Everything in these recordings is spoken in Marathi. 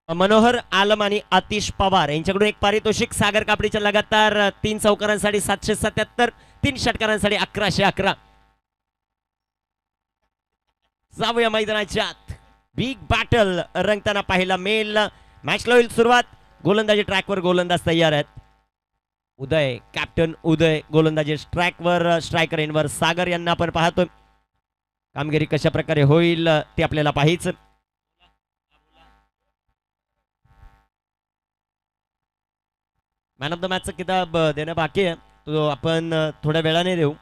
मनोहर आलम आणि आतिश पवार यांच्याकडून एक पारितोषिक सागर कापडीच्या लगातार 3 चौकारांसाठी 777, 3 षटकारांसाठी 1111. जाऊया मैदानाच्या आत. बिग बॅटल रंगताना पाहायला मिळेल. मॅचला होईल सुरुवात. गोलंदाजी ट्रॅकवर गोलंदाज तयार आहेत. उदय, कॅप्टन उदय गोलंदाजी ट्रॅकवर, स्ट्रायकर एंडवर सागर यांना आपण पाहतोय. कामगिरी कशा प्रकारे होईल ते आपल्याला पाहायचं. मॅन ऑफ द मॅचचा किताब देणं बाकी आहे, तो आपण थोड्या वेळाने देऊ.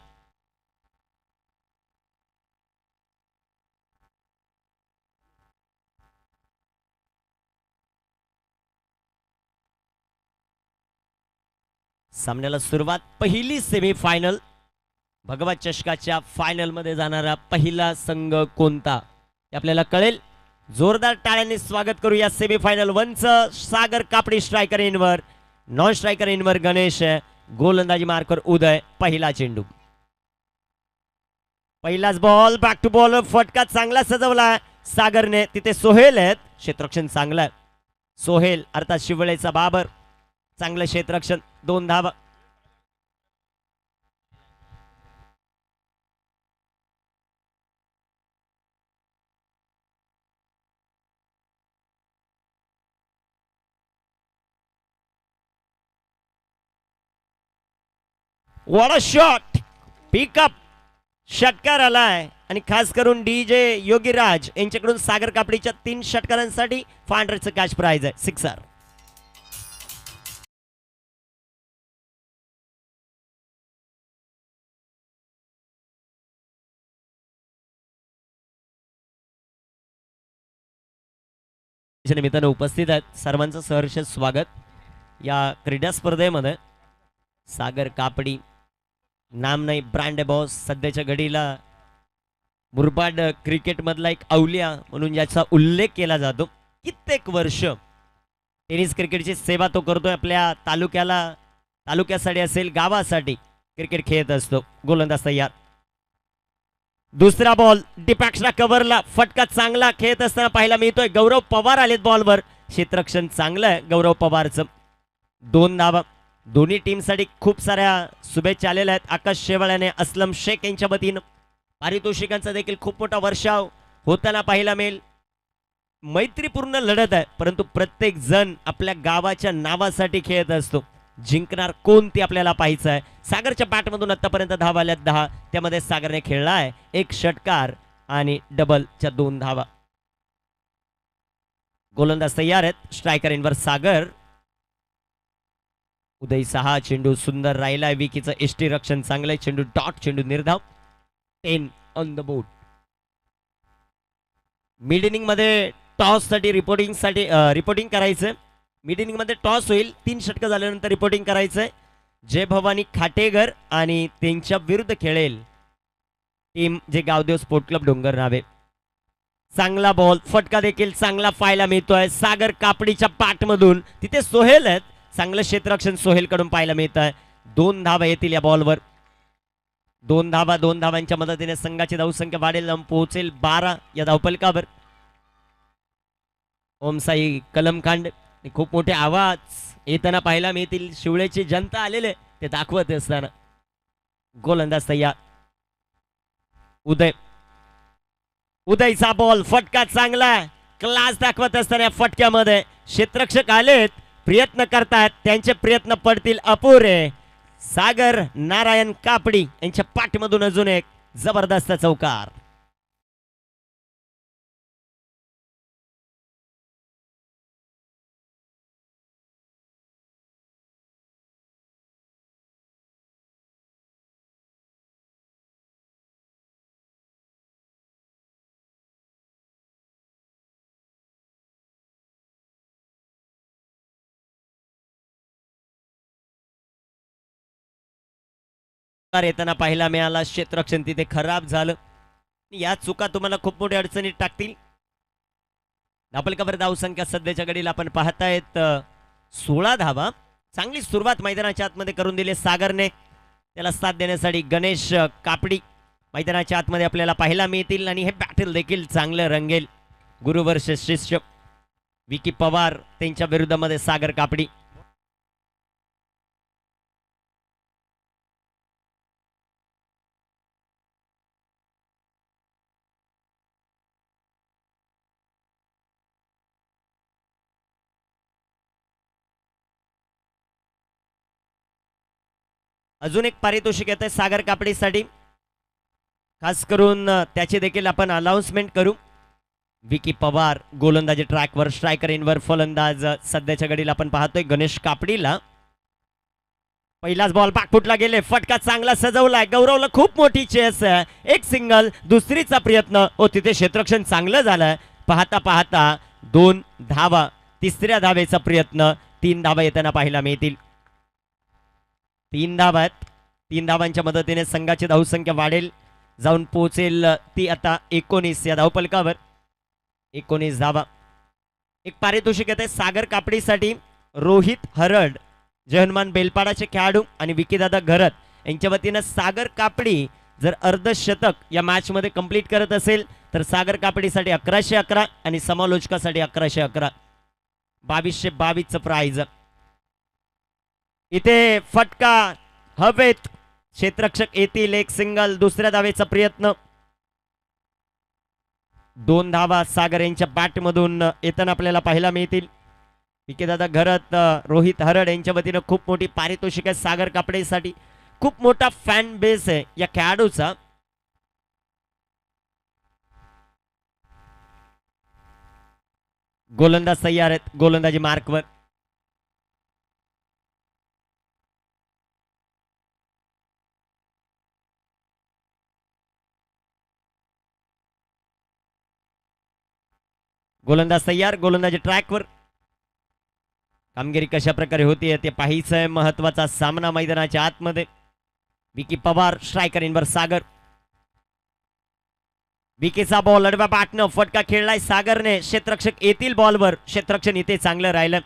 सामन्याला सुरुवात. पहिली सेमीफायनल, भगवा चषकाच्या फायनल मध्ये जाणारा पहिला संघ कोणता ते आपल्याला कळेल. जोरदार टाळ्यांनी स्वागत करू या सेमीफायनल 1चं. सागर कापडी स्ट्रायकर इनवर, नॉन स्ट्रायकर इनवर गणेश, गोलंदाजी मार्कर उदय. पहिला चेंडू, पहिलाच बॉल, बॅक टू बॉल. फटका चांगला सजवला सागरने. तिथे सोहेल आहेत, क्षेत्ररक्षण चांगलं आहे. सोहेल अर्थात शिवळेचा बाबर, चांगलं क्षेत्ररक्षण. 2 धावा. व्हॉट अ शॉट, पिकअप षटकार आलाय. आणि खास करून डीजे योगीराज यांच्याकडून सागर कापडीच्या 3 षटकारांसाठी 500चं कॅश प्राइज आहे. 6. निमित्तानं उपस्थित आहेत, सर्वांचं सहर्ष स्वागत या क्रीडा स्पर्धेमध्ये. सागर कापडी नाम नाही, ब्रँड बॉस. सध्याच्या घडीला मुरबाड क्रिकेट मधला एक अवलिया म्हणून ज्याचा उल्लेख केला जातो. कित्येक वर्ष टेनिस क्रिकेटची सेवा तो करतोय. आपल्या तालुक्यासाठी असेल, गावासाठी क्रिकेट खेळत असतो. गोलंदाज तयार. दुसरा बॉल, डिपॅक्सला कव्हरला. फटका चांगला खेळत असताना पाहायला मिळतोय. गौरव पवार आलेत बॉलवर. क्षेत्ररक्षण चांगलं आहे गौरव पवारचं. 2 धावा. दोन्ही टीमसाठी खूप साऱ्या शुभेच्छा आलेल्या आहेत. आकाश शेवाळ्याने असलम शेख यांच्या वतीनं पारितोषिकांचा देखील खूप मोठा वर्षाव होताना पाहायला मिळेल. मैत्रीपूर्ण लढत आहे, परंतु प्रत्येक जण आपल्या गावाच्या नावासाठी खेळत असतो. जिंकणार कोण ते आपल्याला पाहायचं आहे. सागरच्या बॅटमधून आतापर्यंत धावा आल्यात 10, त्यामध्ये सागरने खेळला आहे 1 षटकार आणि डबलच्या 2 धावा. गोलंदाज तयार आहेत. स्ट्रायकर इनवर सागर. उदय 6. चेंडू सुंदर राहिलाय. विकीचं एसटी रक्षण चांगलं आहे. चेंडू डॉट, चेंडू निर्धाव. 10 on the board. Mid inning मध्ये टॉस साठी रिपोर्टिंग करायचं. मिड इनिंग मध्ये टॉस होईल. 3 षटकं झाल्यानंतर रिपोर्टिंग करायचंय. जय भवानी खाटेगर आणि त्यांच्या विरुद्ध खेळेल टीम जे गावदेव स्पोर्ट क्लब डोंगर नावे. चांगला बॉल, फटका देखील चांगला पाहायला मिळतोय सागर कापडीच्या पाठमधून. तिथे सोहेल आहेत. चांगलं क्षेत्ररक्षण सोहेल कडून पाहायला मिळत आहे. 2 धावा येतील या बॉलवर. 2 धावा. 2 धावांच्या मदतीने संघाची धावसंख्या वाढेल, पोहोचेल 12 या धावफलकावर. ओमसाई कलमखांड. खूप मोठे आवाज येताना पाहायला मिळतील. शिवळेची जनता आलेले ते दाखवत असताना. गोलंदाज तयार. उदयचा बॉल, फटका चांगला, क्लास दाखवत असताना या फटक्यामध्ये क्षेत्ररक्षक आलेत, प्रयत्न करतात. त्यांचे प्रयत्न पडतील अपुरे. सागर नारायण कापडी यांच्या पाठमधून अजून एक जबरदस्त चौकार. येताना पाहायला मिळाला. क्षेत्ररक्षण तिथे खराब झालं. या चुका तुम्हाला खूप मोठ्या अडचणीत टाकतील. धावफलकावर धावसंख्या सध्याच्या घडीला आपण पाहतायत 16 धावा. चांगली सुरुवात मैदानाच्या आतमध्ये करून दिली सागरने. त्याला साथ देण्यासाठी गणेश कापडी मैदानाच्या आतमध्ये आपल्याला पाहायला मिळतील. आणि हे बॅटल देखील चांगलं रंगेल. गुरुवर्ष शिष्य विकी पवार त्यांच्या विरुद्धामध्ये सागर कापडी. अजून एक पारितोषिक येत आहे सागर कापडीसाठी, खास करून त्याची देखील आपण अनाउन्समेंट करू. विकी पवार गोलंदाजी ट्रॅकवर, स्ट्रायकर इनवर, फलंदाज सध्याच्या घडीला आपण पाहतोय गणेश कापडीला. पहिलाच बॉल पाकफुटला गेले, फटका चांगला सजवलाय, गौरवला खूप मोठी चेस, एक सिंगल, दुसरीचा प्रयत्न, ओ तिथे क्षेत्ररक्षण चांगलं झालं. पाहता पाहता 2 धावा, तिसऱ्या धावेचा प्रयत्न, 3 धावा येताना पाहायला मिळतील. 3 धावात, 3 धावांच्या मदतीने संघाची धावसंख्या वाढेल, जाऊन पोहोचेल ती आता 19 या धावपलकावर. 19 धावा. एक पारितोषिक येते सागर कापडीसाठी. रोहित हरड जय हनुमान बेलपाडाचे खेळाडू आणि विकीदादा घरत यांच्या वतीनं सागर कापडी जर अर्धशतक या मॅच मध्ये कंप्लीट करत असेल तर सागर कापडीसाठी 1111 आणि समालोचकासाठी 1111, 2222 प्राइज. इथे फटका हवेत, क्षेत्ररक्षक येतील, एक सिंगल, दुसऱ्या धावेचा प्रयत्न. 2 धावा सागर यांच्या बॅट मधून येताना आपल्याला पाहायला मिळतील. विकेदादा घरत, रोहित हरड यांच्या वतीनं खूप मोठी पारितोषिक आहे सागर कापडेसाठी. खूप मोठा फॅन बेस आहे या खेळाडूचा. गोलंदाज तयार आहेत, गोलंदाजी मार्कवर. गोलंदाज तयार, गोलंदाजी ट्रॅकवर. कामगिरी कशा प्रकारे होती ते पाहायचं आहे. महत्वाचा सामना मैदानाच्या आतमध्ये. विकी पवार स्ट्रायकर इनवर सागर. विकीचा बॉल अडव्या बॅटनं फटका खेळलाय सागरने, क्षेत्ररक्षक येतील बॉलवर, क्षेत्ररक्षण इथे चांगलं राहिलं.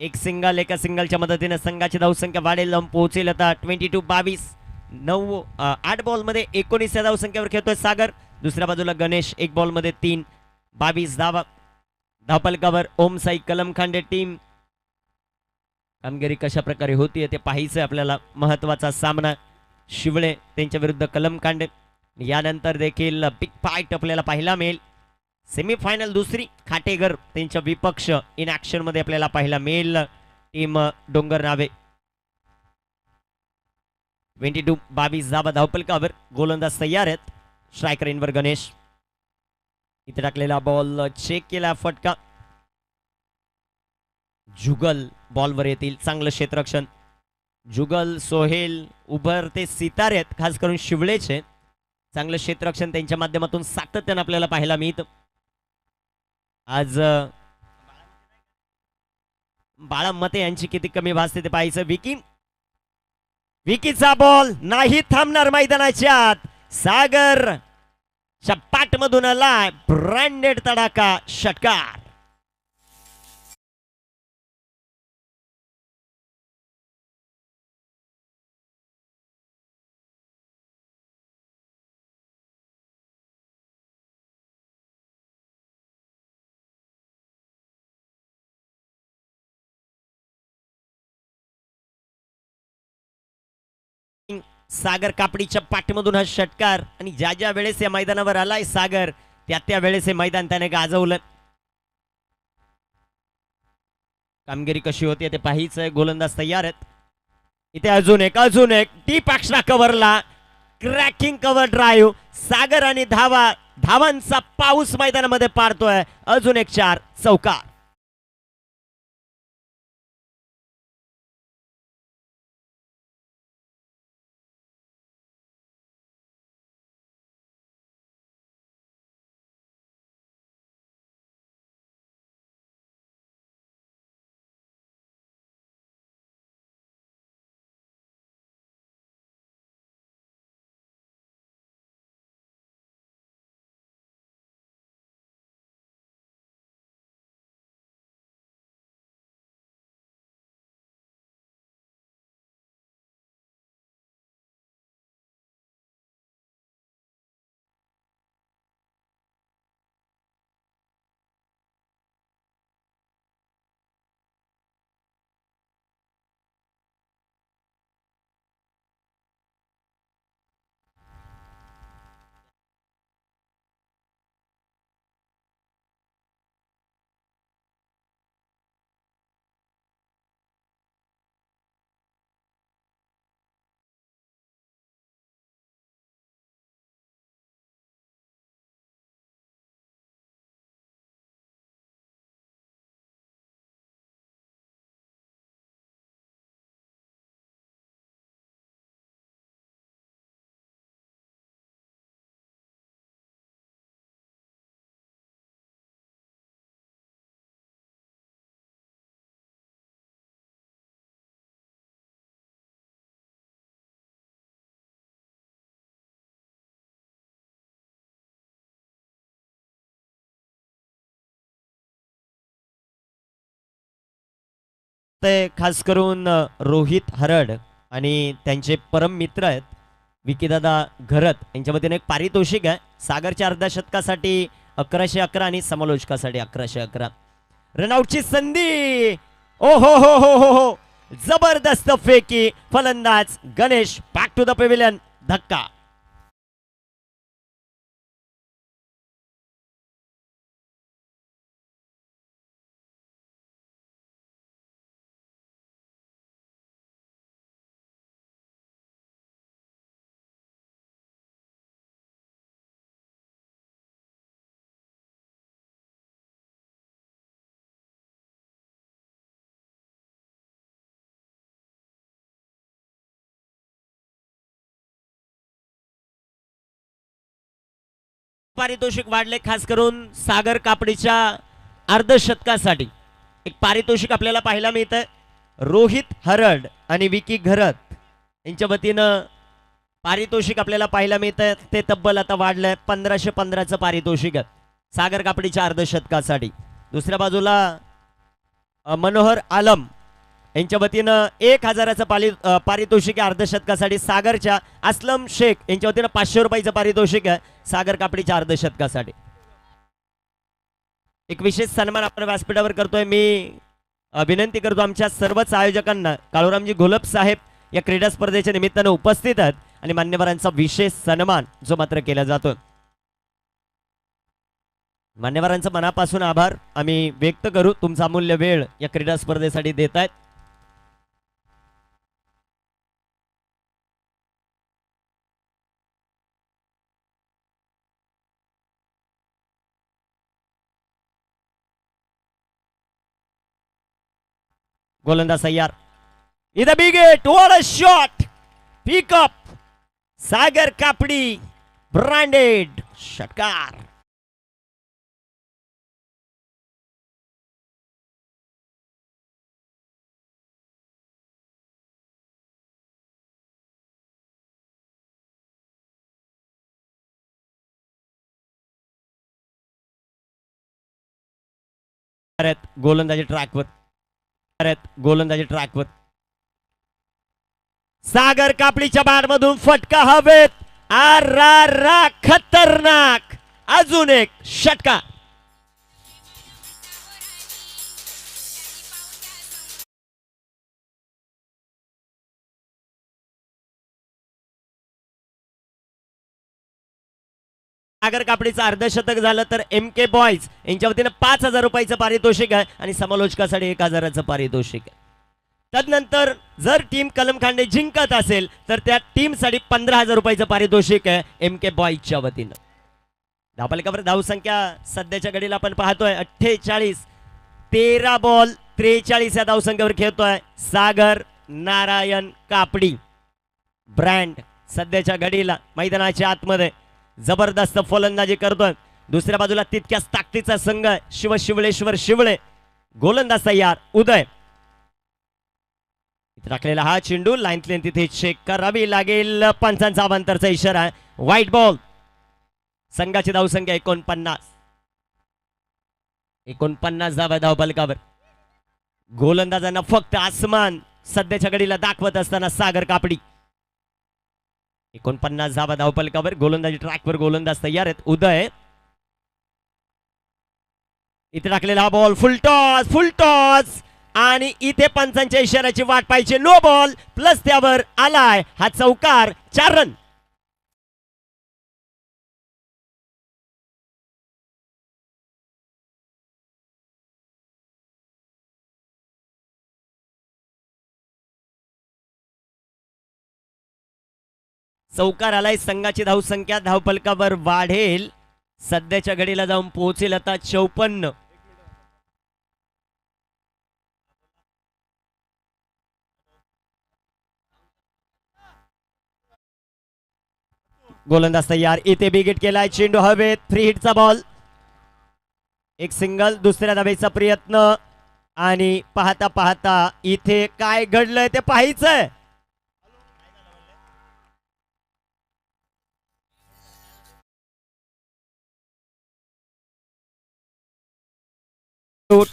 एक सिंगल, एका सिंगलच्या मदतीने संघाची धावसंख्या वाढेल, जाऊन पोहोचेल आता 22-22. 8 बॉलमध्ये 19 या धावसंख्येवर खेळतोय सागर. दुसऱ्या बाजूला गणेश 1 बॉलमध्ये 3, 22 धावा. धावपलकावर ओम साई कलमखांडे टीम. कामगिरी कशा प्रकारे होती ते पाहायचं आपल्याला. महत्वाचा सामना शिवळे त्यांच्या विरुद्ध कलमखांडे. यानंतर देखील बिग फाईट आपल्याला पाहायला मिळेल. सेमीफायनल दुसरी खाटेगर त्यांच्या विपक्ष इन ऍक्शन मध्ये आपल्याला पाहायला मिळेल. टीम डोंगर नावे. 22-22 धावा धावपलकावर. गोलंदाज तयार आहेत, स्ट्रायकर इनवर गणेश. इथे टाकलेला बॉल चेक केला, फटका. जुगल बॉलवर येतील, चांगलं क्षेत्ररक्षण. जुगल, सोहेल उभरते सितारे आहेत, खास करून शिवळेचे. चांगलं क्षेत्ररक्षण त्यांच्या माध्यमातून सातत्यानं आपल्याला पाहायला मिळतं. आज बाळा मते यांची किती कमी भासते ते पाहायचं. विकीचा बॉल नाही थांबणार मैदानाच्या आत. सागर पाठ मधून आलाय ब्रँडेड तडाका षटकार. सागर कापडीच्या पाठीमधून हा षटकार, आणि ज्या ज्या वेळेस या मैदानावर आलाय सागर त्या वेळेस हे मैदान त्याने गाजवलं. कामगिरी कशी होती ते पाहायचंय. गोलंदाज तयार आहेत. इथे अजून एक डीप एक्स्ट्रा कव्हरला क्रॅकिंग कव्हर ड्राईव्ह. सागर आणि धावांचा पाऊस मैदानामध्ये पाडतोय. अजून एक 4 चौकार. ते खास करून रोहित हरड आणि त्यांचे परम मित्र आहेत विकीदादा घरत यांच्या वतीने एक पारितोषिक आहे. सागरच्या अर्धशतकासाठी 1111 आणि समालोचकासाठी 1111. रनआउटची संधी. ओ हो जबरदस्त फेकी. फलंदाज Ganesh back to the pavilion. धक्का. पारितोषिक वाढले खास करून सागर कापडीच्या अर्धशतकासाठी. एक पारितोषिक आपल्याला पाहायला मिळतंय. रोहित हरड आणि विकी घरत यांच्या वतीनं पारितोषिक आपल्याला पाहायला मिळतंय. ते तब्बल आता वाढलंय 1515चं पारितोषिक सागर कापडीच्या अर्धशतकासाठी. दुसऱ्या बाजूला मनोहर आलम यांच्या वतीनं 1000चं पारितोषिक आहे अर्धशतकासाठी. सागरच्या असलम शेख यांच्या वतीनं 500 रुपयाचं पारितोषिक आहे सागर कापडीच्या अर्धशतकासाठी. एक विशेष सन्मान आपण व्यासपीठावर करतोय. मी विनंती करतो आमच्या सर्वच आयोजकांना, काळूरामजी घोलप साहेब या क्रीडा स्पर्धेच्या निमित्तानं उपस्थित आहेत आणि मान्यवरांचा विशेष सन्मान जो मात्र केला जातोय. मान्यवरांचा मनापासून आभार आम्ही व्यक्त करू. तुमचा अमूल्य वेळ या क्रीडा स्पर्धेसाठी देत आहेत. गोलंदाज तयार. इथं big hit. What a shot. Pickup. Sagar Kapdi branded षटकार. गोलंदाजी ट्रॅकवर सागर कापडीच्या बॅटमधून फटका हवेत. आरा खतरनाक. अजून एक षटकार. सागर कापडीचं अर्धशतक झालं तर एम के बॉयज यांच्या वतीनं 5000 रुपयाचं पारितोषिक आहे आणि समालोचकासाठी 1000चं पारितोषिक आहे. तदनंतर जर टीम कलमखांडे जिंकत असेल तर त्या टीमसाठी 15000 रुपयाचं पारितोषिक आहे एम के बॉयजच्या वतीनं. धावफलकावर धावसंख्या सध्याच्या घडीला आपण पाहतोय 48. 13 बॉल 43 या धावसंख्येवर खेळतोय सागर नारायण कापडी ब्रँड. सध्याच्या घडीला मैदानाच्या आतमध्ये जबरदस्त फलंदाजी करतोय. दुसऱ्या बाजूला तितक्याच ताकदीचा संघ शिवलेश्वर शिवळे. गोलंदाज तयार. उदय. राखलेला हा चेंडू लाईन तिथे चेक करावी लागेल. पंचांचा अवांतरचा इशारा. White ball. संघाची धावसंख्या 49 धावा धावफलकावर. गोलंदाजांना फक्त आसमान सध्याच्या घडीला दाखवत असताना सागर कापडी 49 धावा धावफलकावर. गोलंदाजी ट्रॅकवर. गोलंदाज तयार आहेत. उदय. इथे टाकलेला हा बॉल फुल टॉस आणि इथे पंचांच्या इशाऱ्याची वाट पाहिजे. नो बॉल प्लस त्यावर आलाय हा चौकार. 4 रन. चौकार आलाय. संघाची धावसंख्या धावफलकावर वाढेल. सध्याच्या घडीला जाऊन पोहोचेल आता 54. गोलंदाज तयार. इथे बिगिट केलाय. चेंडू हवेत. फ्री हिटचा बॉल. एक सिंगल. दुसऱ्या धावेचा प्रयत्न आणि पाहता पाहता इथे काय घडलंय ते पाहायचंय.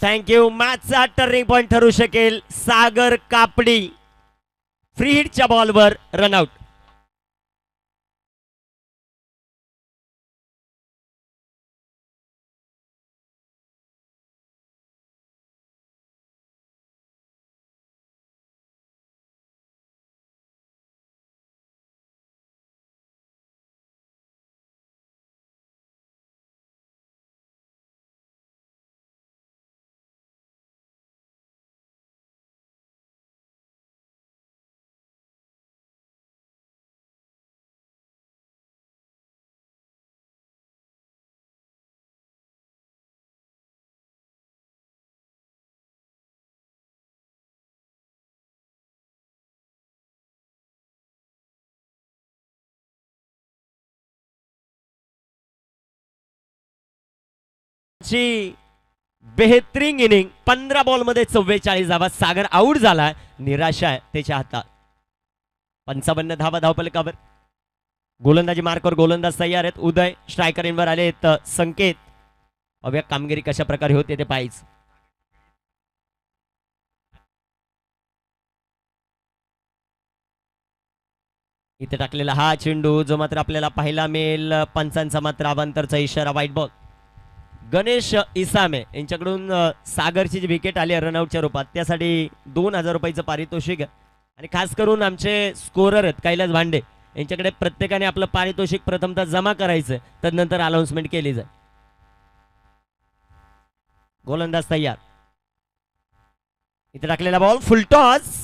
थँक्यू. मॅचचा टर्निंग पॉइंट ठरू शकेल. सागर कापडी फ्री हिटच्या बॉलवर रनआउट. बेहतरीन इनिंग. 15 बॉल मध्ये 44 धावा. सागर आउट झाला. निराशा आहे त्याच्या हातात. 55 धावा धावफलकावर. गोलंदाजी मार्कवर गोलंदाज तयार आहेत. उदय स्ट्रायकर इनवर आले आहेत. संकेत. अव्या कामगिरी कशा प्रकारे होते ते पाहिजे. इथे टाकलेला हा चेंडू जो मात्र आपल्याला पाहायला मिळेल. पंचांचा मात्र अवांतरचा इशारा. वाईट बॉल. गणेश इसामे यांच्याकडून सागरची जी विकेट आली रनआउटच्या रूपात त्यासाठी 2000 रुपयाचं पारितोषिक आहे. आणि खास करून आमचे स्कोरर आहेत कैलास भांडे यांच्याकडे प्रत्येकाने आपलं पारितोषिक प्रथमतः जमा करायचं, तदनंतर अनाउन्समेंट केली जाईल. गोलंदाज तयार. इथे टाकलेला बॉल फुलटॉस.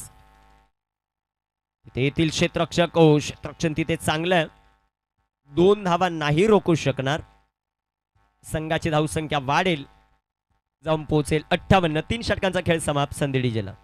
तिथे येथील क्षेत्ररक्षक. क्षेत्ररक्षण तिथे चांगलं आहे. 2 धावा नाही रोखू शकणार. संघाची धावसंख्या वाढेल, जाऊन पोहोचेल 58. 3 षटकांचा खेळ समाप्त. संधी डीजेला.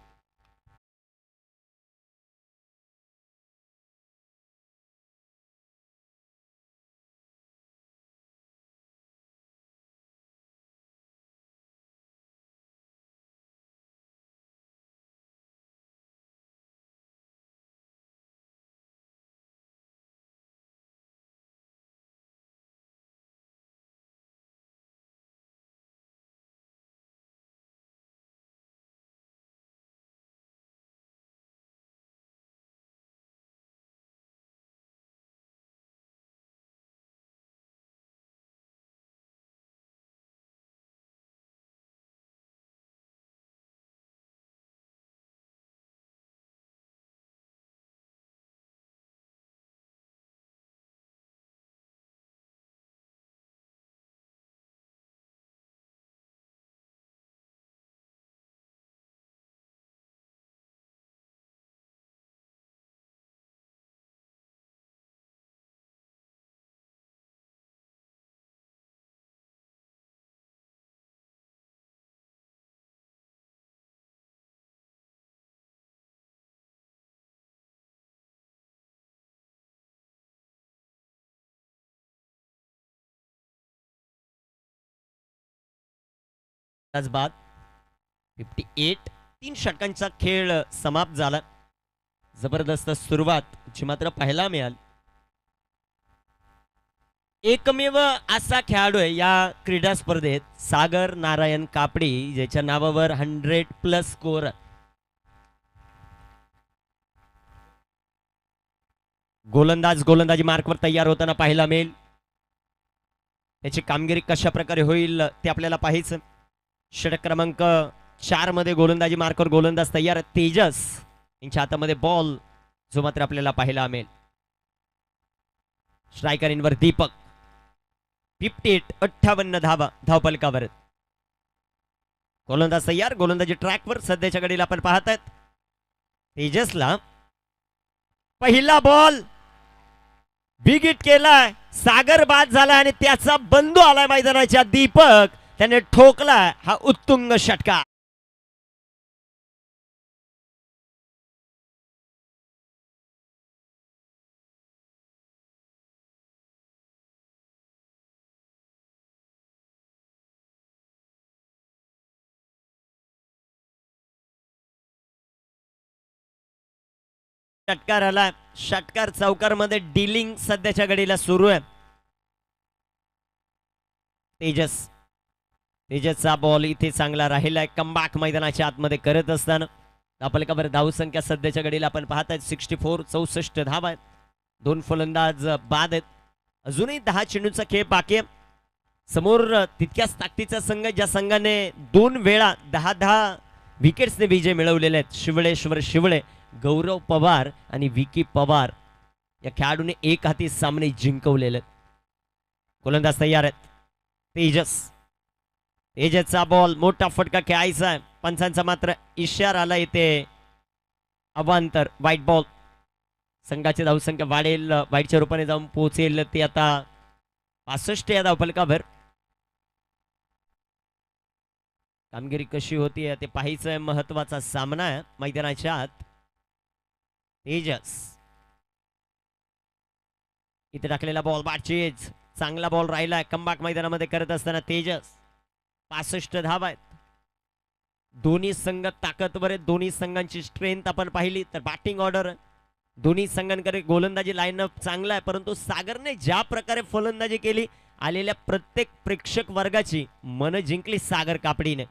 बाद 58. 3 षटकांचा खेळ समाप्त झाला. जबरदस्त सुरुवात जी मात्र पाहायला मिळाली. एकमेव असा खेळाडू आहे या क्रीडा स्पर्धेत सागर नारायण कापडी ज्याच्या नावावर 100+ स्कोर. गोलंदाज गोलंदाजी मार्कवर तयार होताना पाहायला मिळेल. त्याची कामगिरी कशा प्रकारे होईल ते आपल्याला पाहायचं. षटक क्रमांक 4 मध्ये गोलंदाजी मार्कवर गोलंदाज तयार. तेजस यांच्या हातामध्ये बॉल जो मात्र आपल्याला पाहायला मिळेल. स्ट्रायकर इनवर दीपक. 58 धावा धावफलकावर. गोलंदाज तयार. गोलंदाजी ट्रॅकवर. सध्याच्या घडीला आपण पाहतात तेजसला पहिला बॉल बिग हिट केलाय. सागर बाद झाला आणि त्याचा बंधू आलाय मैदानाच्या. दीपक त्याने ठोकला हा उत्तुंग षटकार. षटकार आला. षटकार चौकार मध्ये डीलिंग सध्याच्या घडीला सुरू आहे. तेजस तेजसचा बॉल इथे चांगला राहिलाय कमबॅक मैदानाच्या आतमध्ये करत असताना धावफलकावर धावसंख्या सध्याच्या घडीला आपण पाहताय 64 64 धावा आहेत. 2 फलंदाज बाद आहेत. अजूनही 10 चेंडूचा खेळ बाकी आहे. समोर तितक्याच ताकदीचा संघ ज्या संघाने 2 वेळा 10-10 विकेट्सने विजय मिळवलेले आहेत. शिवळेश्वर शिवळे, गौरव पवार आणि विकी पवार या खेळाडूने एक हाती सामने जिंकवलेले आहेत. गोलंदाज तयार आहेत. तेजसचा बॉल मोठा फटका खेळायचा आहे. पंचांचा मात्र इशारा आला इथे अवांतर वाईट बॉल. संघाची धावसंख्या वाढेल, वाईटच्या रूपाने जाऊन पोहोचेल ते आता 65 या धावफलकावर. कामगिरी कशी होती ते पाहायचं महत्वाचा सामना आहे मैदानाच्या आत. तेजस इथे टाकलेला बॉल बाटचीज चांगला बॉल राहिला. कमबॅक मैदानामध्ये करत असताना तेजस 65 धावा आहेत. दोन्ही संघ ताकदवर आहेत. दोन्ही संघांची स्ट्रेंथ आपण पाहिली तर बॅटिंग ऑर्डर दोन्ही संघांकडे गोलंदाजी लाईनअप चांगला आहे. परंतु सागरने ज्या प्रकारे फलंदाजी केली आलेल्या प्रत्येक प्रेक्षक वर्गाची मन जिंकली सागर कापडीने.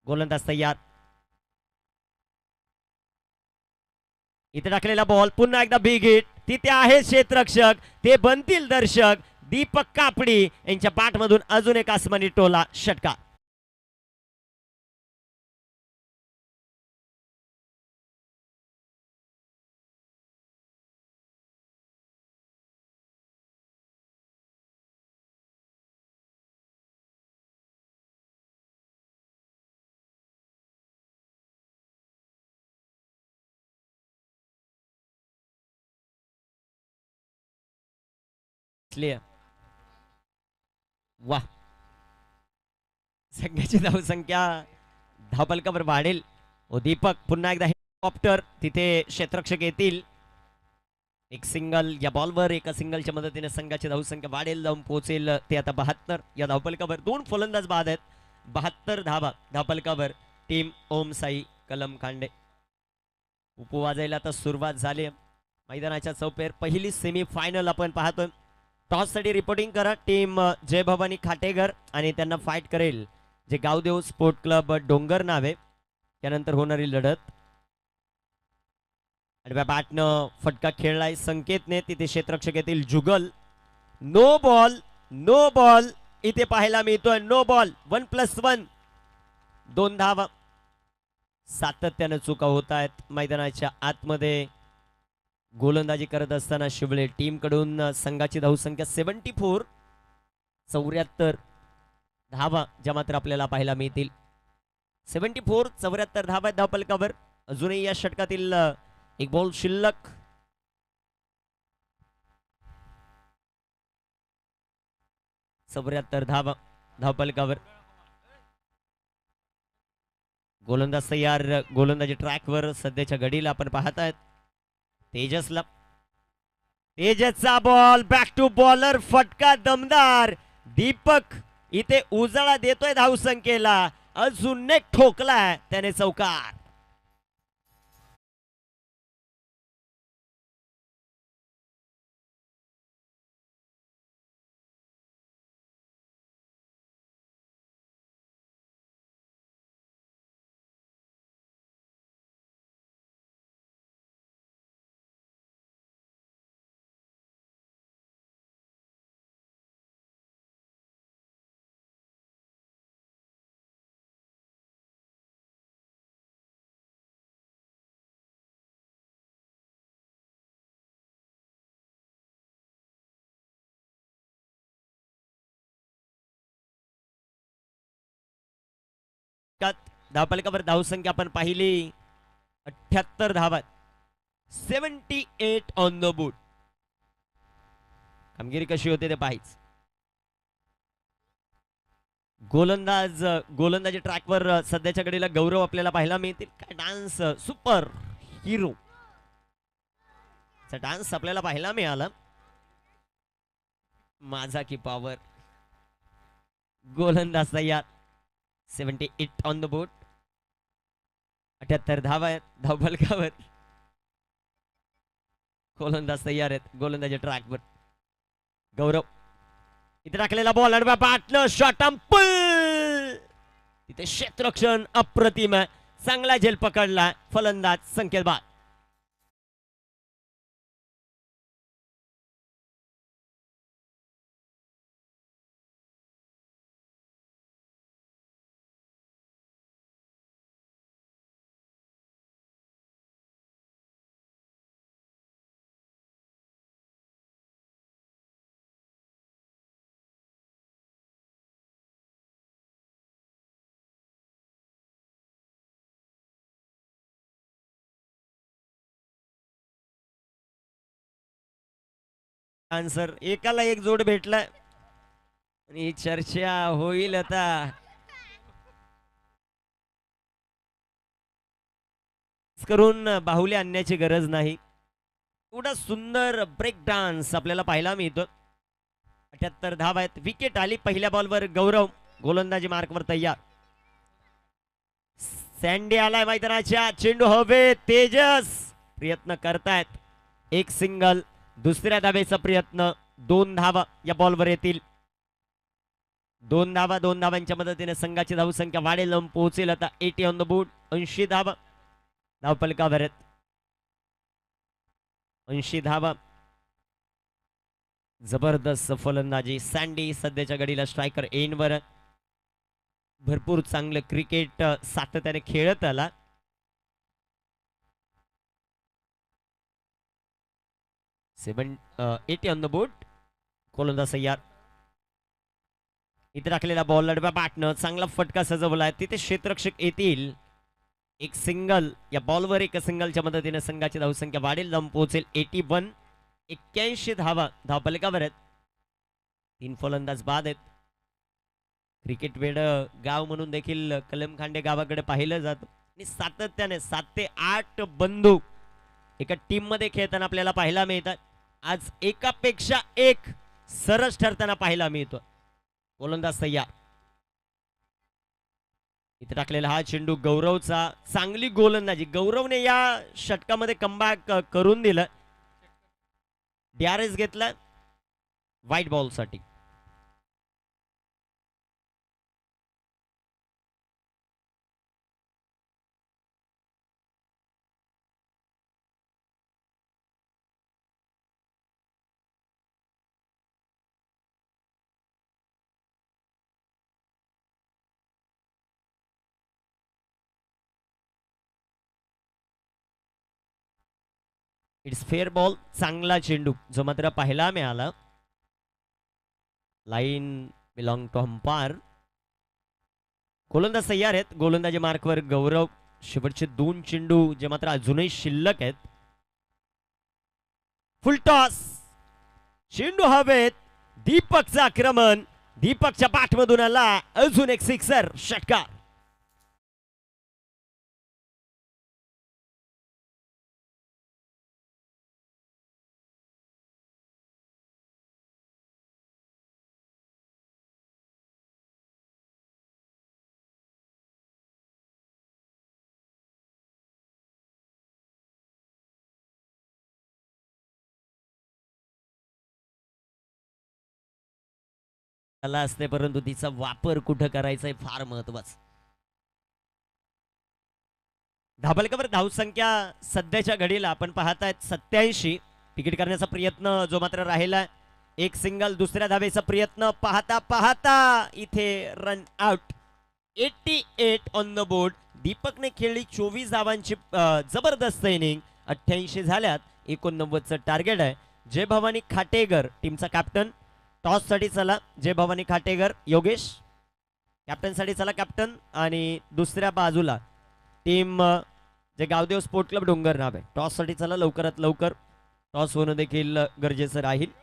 गोलंदाज तयार. इथे टाकलेला बॉल पुन्हा एकदा बिग हिट. तिथे आहे क्षेत्ररक्षक, ते बनतील दर्शक. दीपक कापडी यांच्या पाठमधून अजून एक आसमानी टोला षटकार. वाह, संघाची धावसंख्या धावफलकावर वाढेल. ओ दीपक पुन्हा एकदा हेलिकॉप्टर. तिथे क्षेत्ररक्षक येतील. एक सिंगल या बॉलवर एका सिंगलच्या मदतीने संघाची धावसंख्या वाढेल, जाऊन पोहोचेल ते आता 72 या धावफलकावर. 2 फलंदाज बाद आहेत. 72 धावा धावफलकावर. टीम ओम साई कलम खांडे. उपवाजायला आता सुरुवात झाली. मैदानाच्या चौपेर पहिली सेमी फायनल आपण पाहतोय. टॉस साठी रिपोर्टिंग करा टीम जय भवानी खाटेघर आणि त्यांना फाईट करेल जे गावदेव स्पोर्ट क्लब डोंगर नावे. त्यानंतर होणारी लढत. आडव्या बॅटनं फटका खेळलाय संकेतने. तिथे क्षेत्ररक्षक येतील जुगल. नो बॉल इथे पाहायला मिळतोय. No ball. 1+1 2 धावा. सातत्यानं चुका होत आहेत मैदानाच्या आतमध्ये. गोलंदाजी करत असताना शिवळे टीम कडून संघाची धावसंख्या 74 74 धावा ज्या मात्र आपल्याला पाहायला मिळतील. 74 74 धावा धावफलकावर. अजूनही या षटकातील एक बॉल शिल्लक. धावा धावफलकावर. गोलंदाज तयार. गोलंदाजी ट्रॅकवर सध्याच्या घडीला आपण पाहतायत. तेजसचा बॉल बॅक टू बॉलर. फटका दमदार. दीपक इथे उजाळा देतोय धावसंख्येला. अजून एक ठोकलाय त्याने चौकार. धावफलकावर धावसंख्या आपण पाहिली 78 धावा. 78 ऑन द बोर्ड. कामगिरी कशी होते ते पाहिजे. गोलंदाजी ट्रॅकवर सध्याच्या घडीला गौरव आपल्याला पाहायला मिळतील. काय डान्स. सुपर हिरो डान्स आपल्याला पाहायला मिळाला. माझा की पॉवर. गोलंदाज तयार. 78 ऑन द बोर्ड. 78 धावा आहेत धावफलकावर. गोलंदाज तयार आहेत. गोलंदाजी ट्रॅकवर गौरव. इथे टाकलेला बॉल अडव्या बॅटनं शॉट पुल तिथे क्षेत्ररक्षण अप्रतिम आहे. चांगला झेल पकडला फलंदाज संकेत बाद. आन्सर एकाला एक जोड भेटलाय आणि चर्चा होईल आता. करून बाहुले आणण्याची गरज नाही. एवढा सुंदर ब्रेक डान्स आपल्याला पाहायला मिळतो. 78 धावा आहेत. विकेट आली पहिल्या बॉलवर. गौरव गोलंदाजी मार्कवर तयार. सँडी आलाय मैदानाच्या. चेंडू हवे. तेजस प्रयत्न करतायत. एक सिंगल. दुसऱ्या धावेचा प्रयत्न. 2 धावा या बॉलवर येतील. 2 धावा. 2 धावांच्या मदतीने संघाची धावसंख्या वाढेल. पोहोचेल आता 80 ऑन द बोर्ड. 80 धावा धावफलकावर आहेत. 80 धावा. जबरदस्त फलंदाजी. सँडी सध्याच्या घडीला स्ट्रायकर एंडवर. भरपूर चांगलं क्रिकेट सातत्याने खेळत आला. सेवन 80 ऑन द बोर्ड. गोलंदाज तयार. इथे टाकलेला बॉल लढव्या बॅटनं चांगला फटका सजवलाय. तिथे क्षेत्ररक्षक येतील. एक सिंगल या बॉलवर. एक सिंगलच्या मदतीने संघाची धावसंख्या वाढेल. पोहोचेल 81. 81 धावा धावफलकावर आहेत. 3 फलंदाज बाद आहेत. क्रिकेट वेड गाव म्हणून देखील कलमखांडे गावाकडे पाहिलं जातं आणि सातत्याने 7 ते 8 बंधू एका टीम मध्ये खेळताना आपल्याला पाहायला मिळतात. आज एकापेक्षा एक सरस ठरताना पाहायला मिळतो. गोलंदाज तयार. इथे टाकलेला हा चेंडू गौरवचा. चांगली गोलंदाजी. गौरवने या षटकामध्ये कमबॅक करून दिलं. DRS घेतला व्हाईट बॉल साठी. It's fair ball. चांगला चेंडू जो मात्र पाहायला मिळाला. Line belong to umpire. गोलंदाज तयार आहेत. गोलंदाजी मार्कवर गौरव. शेवटचे 2 चेंडू जे मात्र अजूनही शिल्लक आहेत. फुल टॉस. चेंडू हवेत. दीपकचं आक्रमण. दीपकच्या पाठमधून आला अजून एक सिक्सर. षटकार. असते परंतु तिचा वापर कुठं करायचा आहे फार महत्वाचं. धाबलकावर धावसंख्या सध्याच्या घडीला आपण पाहतायत 87. तिकीट करण्याचा प्रयत्न जो मात्र राहिला. एक सिंगल. दुसऱ्या धावेचा प्रयत्न. पाहता पाहता इथे run out. 88 on the board. दीपकने खेळली 24 धावांची जबरदस्त इनिंग. 88 झाल्यात. 89चं टार्गेट आहे. जय भवानी खाटेगर टीमचा कॅप्टन. टॉस साठी चला जय भवानी खाटेगर. योगेश कॅप्टन साठी चला कॅप्टन. आणि दुसऱ्या बाजूला टीम जे गावदेव स्पोर्ट क्लब डोंगर नाव आहे. टॉस साठी चला लवकरात लवकर. टॉस होणं देखील गरजेचं राहील.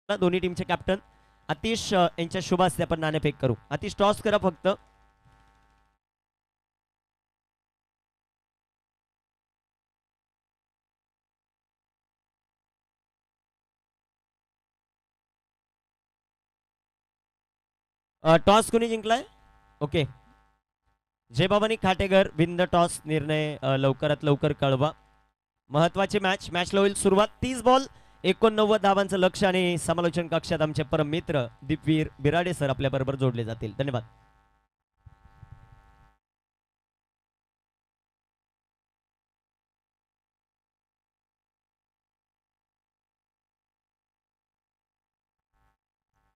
दोन्ही टीमचे कॅप्टन आतिश यांच्या शुभ हस्ते आपण नाणेफेक करू. आतिश टॉस करा फक्त. टॉस कोणी जिंकलाय? ओके, जयबाबानी खाटेघर विन द टॉस. निर्णय लवकरात लवकर कळवा. महत्वाची मॅचला होईल सुरुवात. 30 बॉल 89 धावांचं लक्ष आणि समालोचन कक्षात आमचे परम मित्र दीपवीर बिराडे सर आपल्या बरोबर जोडले जातील. धन्यवाद.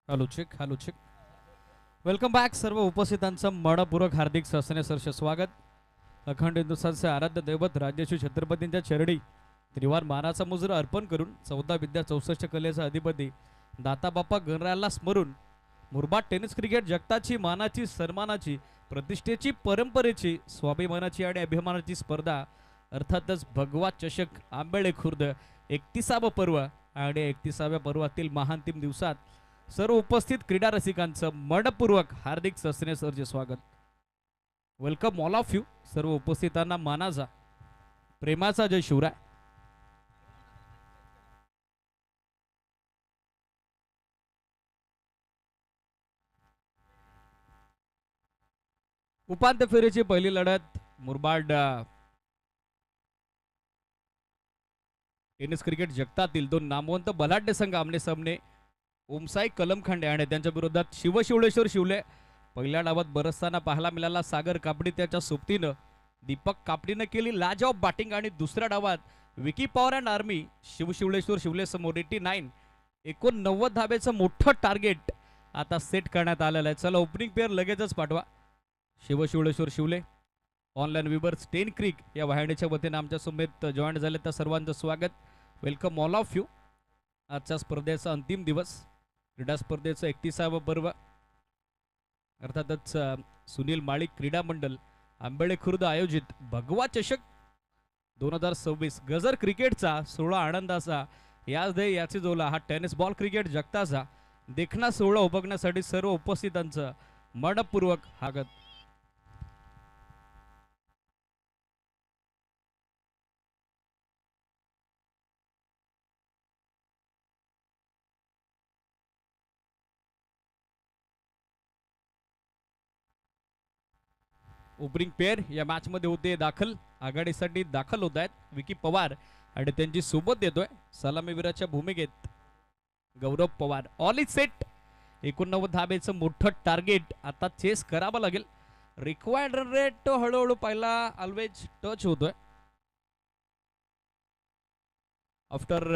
Hello check. Welcome back. सर्व उपस्थितांचं मनपूर्वक हार्दिक सहर्ष स्वागत. अखंड हिंदुस्थानचे आराध्य दैवत राजश्री छत्रपतींच्या चरणी त्रिवार मानाचा मुजरा अर्पण करून 14 विद्या 64 कलेचा अधिपती दाताबापा गणरायाला स्मरून मुरबाड टेनिस क्रिकेट जगताची मानाची सन्मानाची प्रतिष्ठेची परंपरेची स्वाभिमानाची आणि अभिमानाची स्पर्धा अर्थातच भगवा चषक आंबेळे खुर्द 31वा पर्व आणि 31व्या पर्वातील महांतिम दिवसात सर्व उपस्थित क्रीडा रसिकांचं मनपूर्वक हार्दिक सहर्ष स्वागत. Welcome all of you. सर्व उपस्थितांना मानाचा प्रेमाचा जय शिवराय. उपांत्य फेरीची पहिली लढत मुरबाड टेनिस क्रिकेट जगतातील दोन नामवंत बलाढ्य संघ आमने सामने ओमसाई कलमखांडे आणि त्यांच्या विरोधात शिवशिवळेश्वर शिवले. पहिल्या डावात बरसताना पाहायला मिळाला सागर कापडी त्याच्या सोबतीनं दीपक कापडीनं केली लाजवाब बॅटिंग आणि दुसऱ्या डावात विकी पॉवर अँड आर्मी शिवशिवळेश्वर शिवले समोर 89 धाब्याचं मोठं टार्गेट आता सेट करण्यात आलेलं आहे. चला ओपनिंग पेअर लगेचच पाठवा. शिवशिवळेश्वर शिवले ऑनलाईन विवर्स 10 क्रिक या वाहिनीच्या वतीने आमच्या समेत जॉईन झाले त्या सर्वांचं स्वागत. Welcome all of you. आजच्या स्पर्धेचा अंतिम दिवस क्रीडा स्पर्धेचं 31वं पर्व अर्थातच सुनील माळी क्रीडा मंडळ आंबेळे खुर्द आयोजित भगवा चषक 2026 गजर क्रिकेटचा 16 आनंदाचा याच दे याची जोला हा टेनिस बॉल क्रिकेट जगताचा देखणा सोहळा उपभोगण्यासाठी सर्व उपस्थितांचं मनपूर्वक स्वागत. ओपनिंग पेअर या मॅच मध्ये होते दाखल. आघाडीसाठी दाखल होत आहेत विकी पवार आणि त्यांची सोबत देतोय सलामीवीराच्या भूमिकेत Gaurav Pawar. All is set. 89 धाब्याचं मोठं टार्गेट आता चेस करावं लागेल. रिक्वायर्ड रन रेट हळूहळू पहिला ऑलवेज टच होतोय. After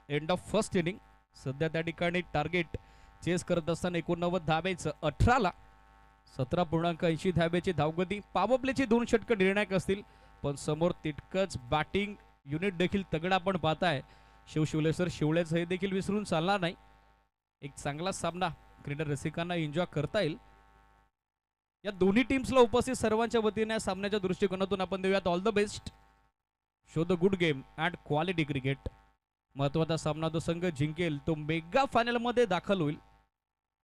end of first inning सध्या त्या ठिकाणी टार्गेट चेस करत असताना 89 धाब्याचं 18ला 17.80 धाब्याची धावगती. पावप्लेची 2 षटकं निर्णायक असतील पण समोर तितकंच बॅटिंग युनिट देखील तगडा आपण पाहताय. शिवशिवलेश्वर शिवळेचं हे देखील विसरून चालणार नाही. एक चांगला सामना क्रीडा रसिकांना एन्जॉय करता येईल. या दोन्ही टीम्सला उपस्थित सर्वांच्या वतीने सामन्याच्या दृष्टिकोनातून आपण देऊयात all the best. Show the good game and quality cricket. महत्वाचा सामना जो संघ जिंकेल तो मेगा फायनल मध्ये दाखल होईल.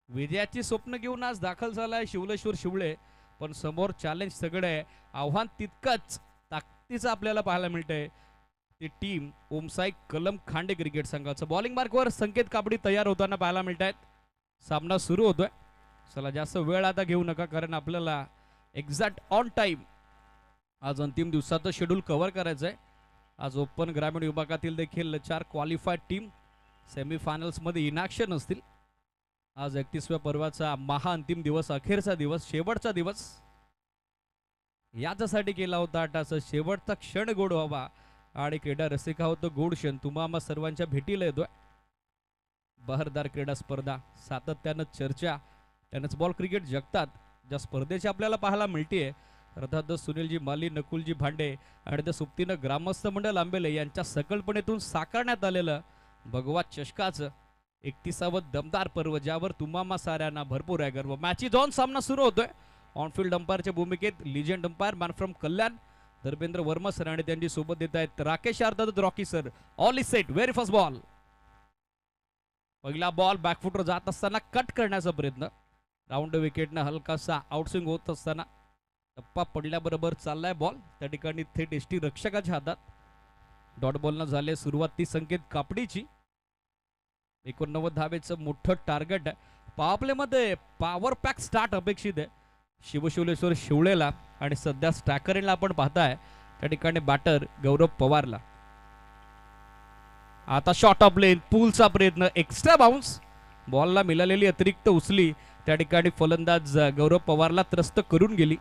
विजयाची स्वप्न घेऊन आज दाखल झालाय शिवलेश्वर शिवळे पण समोर चॅलेंज सगळं आहे. आव्हान तितकंच ताकदीचं आपल्याला पाहायला मिळतंय. ती टीम ओमसाई कलम खांडे क्रिकेट संघाचं. बॉलिंग मार्कवर संकेत कापडी तयार होताना पाहायला मिळत आहेत. सामना सुरू होतोय. चला जास्त वेळ आता घेऊ नका कारण आपल्याला एक्झॅक्ट ऑन टाइम आज अंतिम दिवसाचं शेड्यूल कव्हर करायचं आहे. आज ओपन ग्रामीण विभागातील देखील 4 क्वालिफाईड टीम सेमीफायनल्स मध्ये इनॅक्शन असतील. आज 31व्या पर्वाचा महाअंतिम दिवस अखेरचा दिवस शेवटचा दिवस याच्यासाठी केला होता. आटाचा शेवटचा क्षण गोड व्हावा आणि क्रीडा रसिका होतो गोड क्षण तुम्हा सर्वांच्या भेटीला येतोय. बहरदार क्रीडा स्पर्धा सातत्यानं चर्चा टेनिस बॉल क्रिकेट जगतात ज्या स्पर्धेची आपल्याला पाहायला मिळते अर्थात सुनीलजी माली नकुलजी भांडे आणि त्या सुप्तीनं ग्रामस्थ मंडळ आंबेले यांच्या सकल्पनेतून साकारण्यात आलेलं भगवा चषकाचं 31वं दमदार पर्व ज्यावर तुम्हा साऱ्यांना भरपूर आहे गर्व. मॅची ऑन सामना सुरू होतोय. ऑनफिल्ड अंपायरच्या भूमिकेत legend umpire man from Kalyan Dharmendra Verma sir आणि त्यांची सोबत देत आहेत राकेश अर्थात Rocky sir. All is set. Very first ball. पहिला बॉल बॅकफुटवर जात असताना कट करण्याचा प्रयत्न, राऊंड विकेटनं हलकासा आउटस्विंग होत असताना टप्पा पडल्याबरोबर चाललाय बॉल, त्या ठिकाणी थेट एसटी रक्षकाच्या हातात. डॉट बॉलनं झाले सुरुवात ती संकेत कापडीची. 89 धावेचं मोठं टार्गेट आहे. पॉवर मध्ये पॉवर पॅक स्टार्ट अपेक्षित आहे शिवशिवलेश्वर शिवळेला, आणि सध्या स्ट्रॅकरला आपण पाहताय त्या ठिकाणी बॅटर गौरव पवारला. आता शॉट ऑफ लेन, पूलचा प्रयत्न, एक्स्ट्रा बाउन्स, बॉलला मिळालेली अतिरिक्त उचली त्या ठिकाणी फलंदाज गौरव पवारला त्रस्त करून गेली.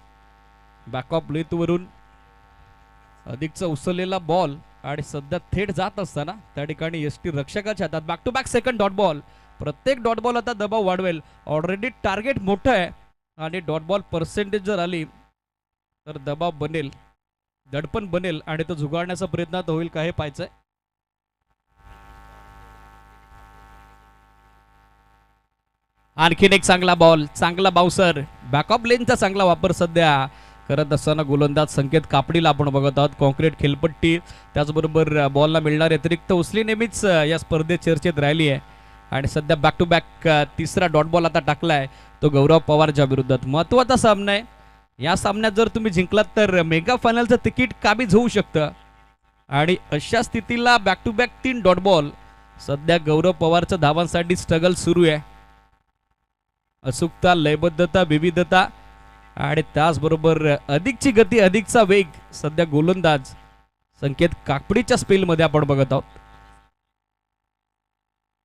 बॅक ऑफ लेथ वरून अधिकचा उचललेला बॉल, आणि सध्या थेट जात असताना त्या ठिकाणी एसटी रक्षकाच्या हातात. Back to back second dot ball. प्रत्येक डॉट बॉल आता दबाव वाढवेल. ऑलरेडी टार्गेट मोठं आहे, आणि डॉट बॉल पर्सेंटेज जर आली तर दबाव बनेल, दडपण बनेल, आणि तो झुगारण्याचा प्रयत्न तर होईल का हे पाहायचंय. आणखीन एक चांगला बॉल, चांगला बाउसर, बॅकअप लेनचा चांगला वापर सध्या करत असताना गोलंदाज संकेत कापडीला आपण बघत आहोत. कॉन्क्रीट खेळपट्टी, त्याचबरोबर बॉलला मिळणारी अतिरिक्त उचली नेहमीच या स्पर्धेत चर्चेत राहिली आहे, आणि सध्या बॅक टू बॅक तिसरा डॉट बॉल आता टाकलाय तो गौरव पवारच्या विरोधात. महत्वाचा सामना आहे. या सामन्यात जर तुम्ही जिंकलात तर मेगा फायनलचं तिकीट काबीज होऊ शकतं, आणि अशा स्थितीला back to back 3 dot ball. सध्या गौरव पवारच्या धावांसाठी स्ट्रगल सुरू आहे. अचूकता, लयबद्धता, विविधता, आणि त्याचबरोबर अधिकची गती, अधिकचा वेग सध्या गोलंदाज संकेत काकपडीच्या स्पेलमध्ये आपण बघत आहोत.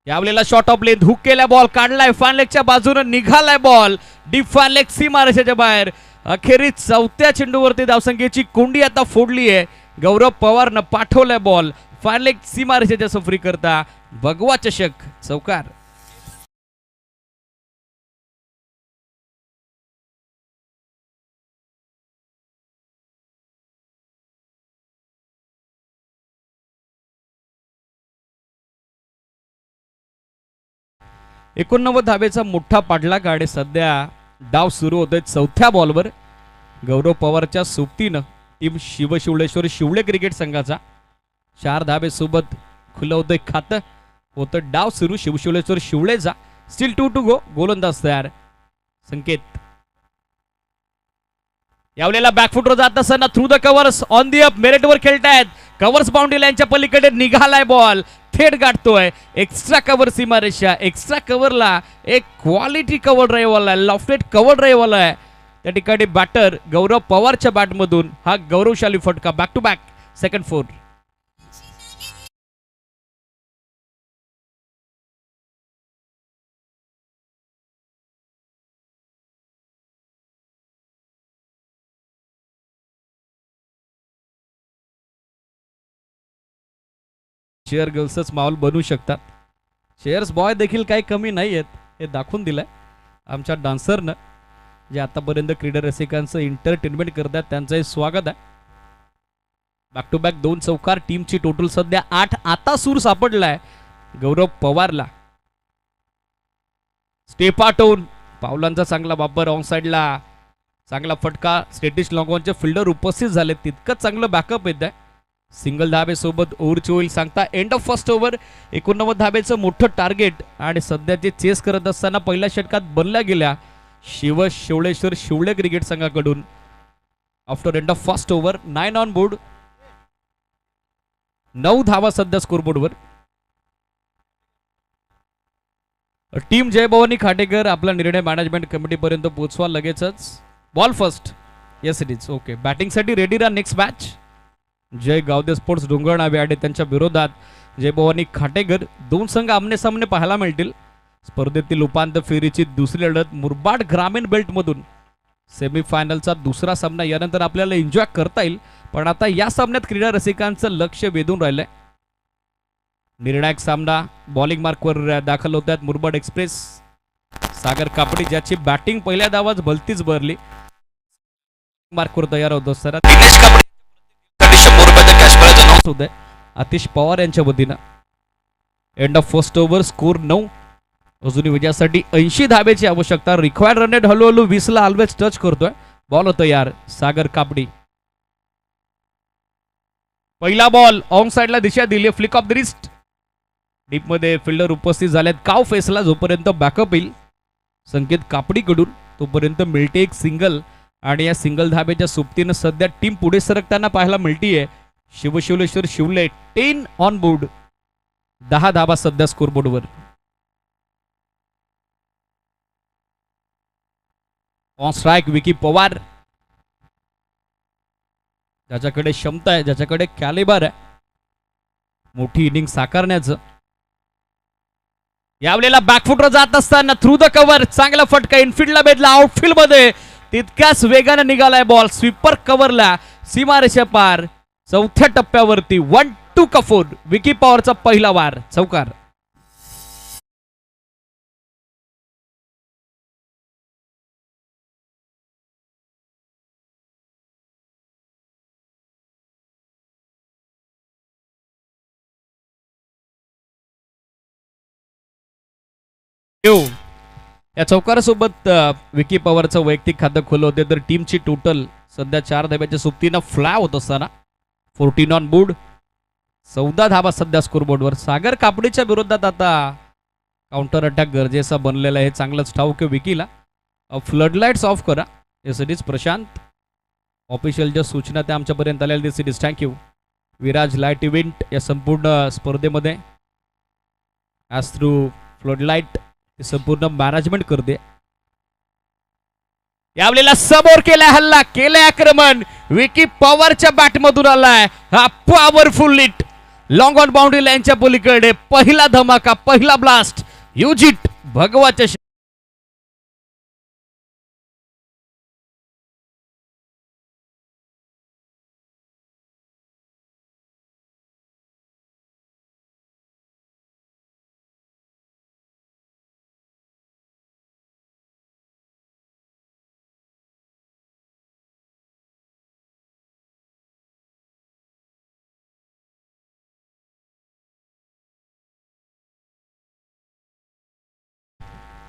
यावेळेला शॉट ऑफ लेंथ, हुक केला बॉल, काढलाय फान लेगच्या बाजूने, निघालाय बॉल डीप फान लेग, सीमारेषेच्या बाहेर. अखेरीस चौथ्या चेंडूवरती धावसंख्येची कोंडी आता फोडली आहे. गौरव पवारनं पाठवलाय बॉल फान लेग सीमारेषेच्या सफरी करता. भगवा चषक चौकार. एकोणनव्वद धावेचा मोठा पाठलाग, आणि सध्या डाव सुरू होतोय चौथ्या बॉलवर. गौरव पवारच्या सोबतीनं टीम शिवशिवळेश्वर शिवळे क्रिकेट संघाचा 4 धावेसोबत खुलं होतंय खातं. होतं डाव सुरू शिवशिवळेश्वर शिवळेचा. स्टील 2 टू गो. गोलंदाज तयार संकेत. यावेळेला बॅकफुटवर जात असताना through the covers, on the up, मेरिटवर खेळतायत. कव्हर्स बाउंड्री लाईनच्या पलीकडे निघालाय बॉल, थेट गाठतोय. एक्स्ट्रा कव्हर सीमारेषा. एक्स्ट्रा कव्हरला एक क्वालिटी कव्हर ड्राईव्ह आलाय, लॉफ्टेड कव्हर ड्राईव्ह आलाय. त्या ठिकाणी बॅटर गौरव पवारच्या बॅटमधून हा गौरवशाली फटका. Back to back second 4. Cheer गर्ल्सच माहोल बनवू शकतात. चेअर्स बॉय देखील काही कमी नाही आहेत हे दाखवून दिलंय आमच्या डान्सरनं, जे आतापर्यंत क्रीडा रसिकांचं एंटरटेनमेंट करतात. त्यांचंही स्वागत आहे. बॅक टू बॅक 2 चौकार. टीमची टोटल सध्या 8. आता सूर सापडलाय गौरव पवारला. स्टेपाटोन, पावलांचा चांगला वापर, ऑन साइडला चांगला फटका. स्टेटिश लॉंगॉनचे फिल्डर उपस्थित झाले, तितकंच चांगलं बॅकअप येत आहे. सिंगल धाबेसोबत ओव्हरची होईल सांगता एंड ऑफ फर्स्ट ओव्हर. 89 धाबेचं मोठं टार्गेट, आणि सध्या जे चेस करत असताना पहिल्या षटकात बनल्या गेल्या शिवळेश्वर शिवळे क्रिकेट संघाकडून. After end of first over 9 on board. 9 धावा सध्या स्कोरबोर्डवर. टीम जयभवानी खाटेकर आपला निर्णय मॅनेजमेंट कमिटीपर्यंत पोहोचवा लगेचच. Ball first. Yes it is okay. बॅटिंगसाठी रेडी राहा. Next match Jay Gavde sports Dongarnave आणि त्यांच्या विरोधात जयभवानी खाटेकर. 2 संघ आमने सामने पाहायला मिळतील. स्पर्धेतील उपांत्य फेरीची दुसरी लढत मुरबाड ग्रामीण बेल्टमधून सेमीफायनलचा दुसरा सामना यानंतर आपल्याला एन्जॉय करता येईल. पण आता या सामन्यात क्रीडा रसिकांचं लक्ष वेधून राहिलंय. निर्णायक सामना बॉलिंग मार्कवर दाखल होत आहेत मुरबाड एक्सप्रेस. सागर कापडी ज्याची बॅटिंग पहिल्या धावाच भलतीच भरली, मार्कवर तयार होत असताना आतिश पवार यांच्या वतीनं. End of first over. Score 9. अजूनही विजयासाठी 80 धाब्याची आवश्यकता. रिक्वायर्ड रन रेट हळूहळू 20 ला ऑलवेज टच करतोय. बॉल होतो यार सागर कापडी. पहिला बॉल ऑन साइडला दिशा दिली. Flick off the wrist. डीपमध्ये फिल्डर उपस्थित झालेत काव फेसला, जोपर्यंत बॅकअप येईल संकेत कापडीकडून तोपर्यंत मिळते एक सिंगल, आणि या सिंगल धाब्याच्या सोबतीनं सध्या टीम पुढे सरकताना पाहायला मिळतीये. शिवशिवलेश्वर शिवले 10 ऑन बोर्ड, 10 धाबा सध्या स्कोरबोर्डवर. ऑन स्ट्राईक विकी पवार, ज्याच्याकडे क्षमता आहे, ज्याच्याकडे कॅलिबर आहे मोठी इनिंग साकारण्याचं. यावेळेला बॅकफुटर जात असताना थ्रू द कव्हर चांगला फटका इनफिल्डला भेटला, आउटफील्ड मध्ये तितक्याच वेगाने निघालाय बॉल स्वीपर कव्हरला सीमारेषा पार. चौथ्या टप्प्यावरती 1-2 कफोर, विकी पॉवरचा पहिला वार चौकार. या चौकारासोबत विकी पवारचं वैयक्तिक खातं खोलं होते, तर टीमची टोटल सध्या 4 धाब्याच्या सोबतीनं फ्लाय होत असताना 14 ऑन बोर्ड, 14 धाबा सध्या स्कोरबोर्डवर. सागर कापडीच्या विरोधात आता काउंटर अटॅक गरजेचा बनलेला आहे, चांगलंच ठाऊक आहे विकीला. फ्लड लाईट्स ऑफ करा. एस इट इज प्रशांत, ऑफिशियलच्या सूचना त्या आमच्यापर्यंत आलेल्या this it is. Thank you Viraj. Light event या संपूर्ण स्पर्धेमध्ये ॲज थ्रू फ्लड लाईट संपूर्ण मॅनेजमेंट करते. यावेळेला समोर केलाय हल्ला, केलंय आक्रमण, विकी पॉवरच्या बॅटमधून आलाय हा powerful hit long on boundary लाईनच्या पलीकडे. पहिला धमाका, पहिला ब्लास्ट युजिट भगवाच्या.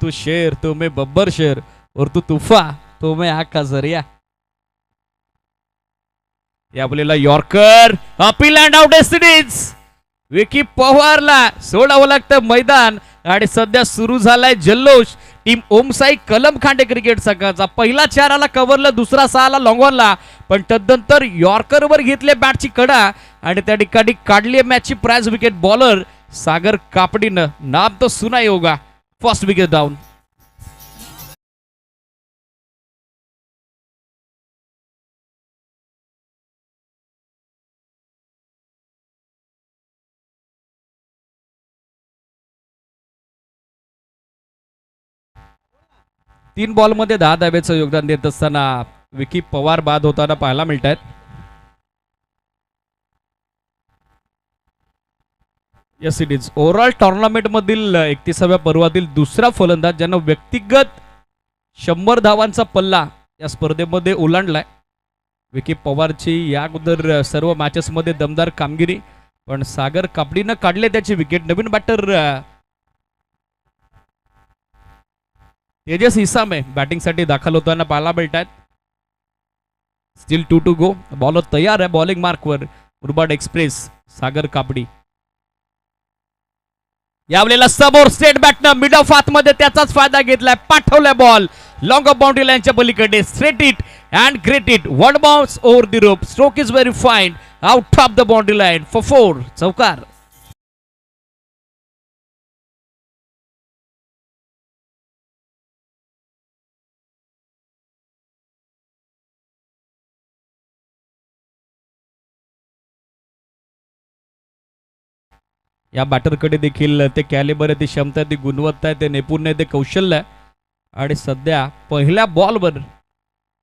तू शेर तो मैं बब्बर शेर और तू तुफा तो मैं आग का जरिया. यावेळेला यॉर्कर, अपील अँड आउट एस्टिडीज. विकी पवारला सोडावं लागतं मैदान, आणि सध्या सुरू झालाय जल्लोष. टीम ओमसाई कलम खांडे क्रिकेट संघाचा पहिला 4 आला कव्हरला, दुसरा 6 आला लॉंगॉनला, पण तदनंतर यॉर्करवर घेतले बॅटची कडा आणि त्या ठिकाणी काढली मॅचची प्राइज विकेट बॉलर सागर कापडीनं. नाम तो सुना ही होगा. First wicket down. तीन बॉलमध्ये 10 धाब्याचं योगदान देत असताना विकी पवार बाद होताना पाहायला मिळत आहेत. Yes it is. Overall tournament मधील 31व्या पर्वातील दुसरा फलंदाज ज्यानं व्यक्तिगत 100 धावांचा पल्ला या स्पर्धेमध्ये ओलांडलाय. विकी पवारची या अगोदर सर्व मॅचेस मध्ये दमदार कामगिरी, पण सागर कापडीनं काढले त्याची विकेट. नवीन बॅटर तेजस इसामे बॅटिंगसाठी दाखल होताना पाहायला मिळत आहेत. Steel 2 to go. बॉलर तयार आहे बॉलिंग मार्कवर. मुरबाड एक्सप्रेस सागर कापडी. यावेळेला समोर स्टेट बॅटनं मिड ऑफ हात मध्ये त्याचाच फायदा घेतलाय. पाठवलाय बॉल लॉंग ऑफ बाउंड्री लाईनच्या पलीकडे. Straight it and great it. One bounce over the rope. Stroke is very fine. Out of the boundary line for 4. चौकार. या बॅटरकडे देखील ते कॅलिबर आहे, ती क्षमता आहे, ती गुणवत्ता आहे, ते नैपुण्य आहे, ते कौशल्य आहे. आणि सध्या पहिल्या बॉलवर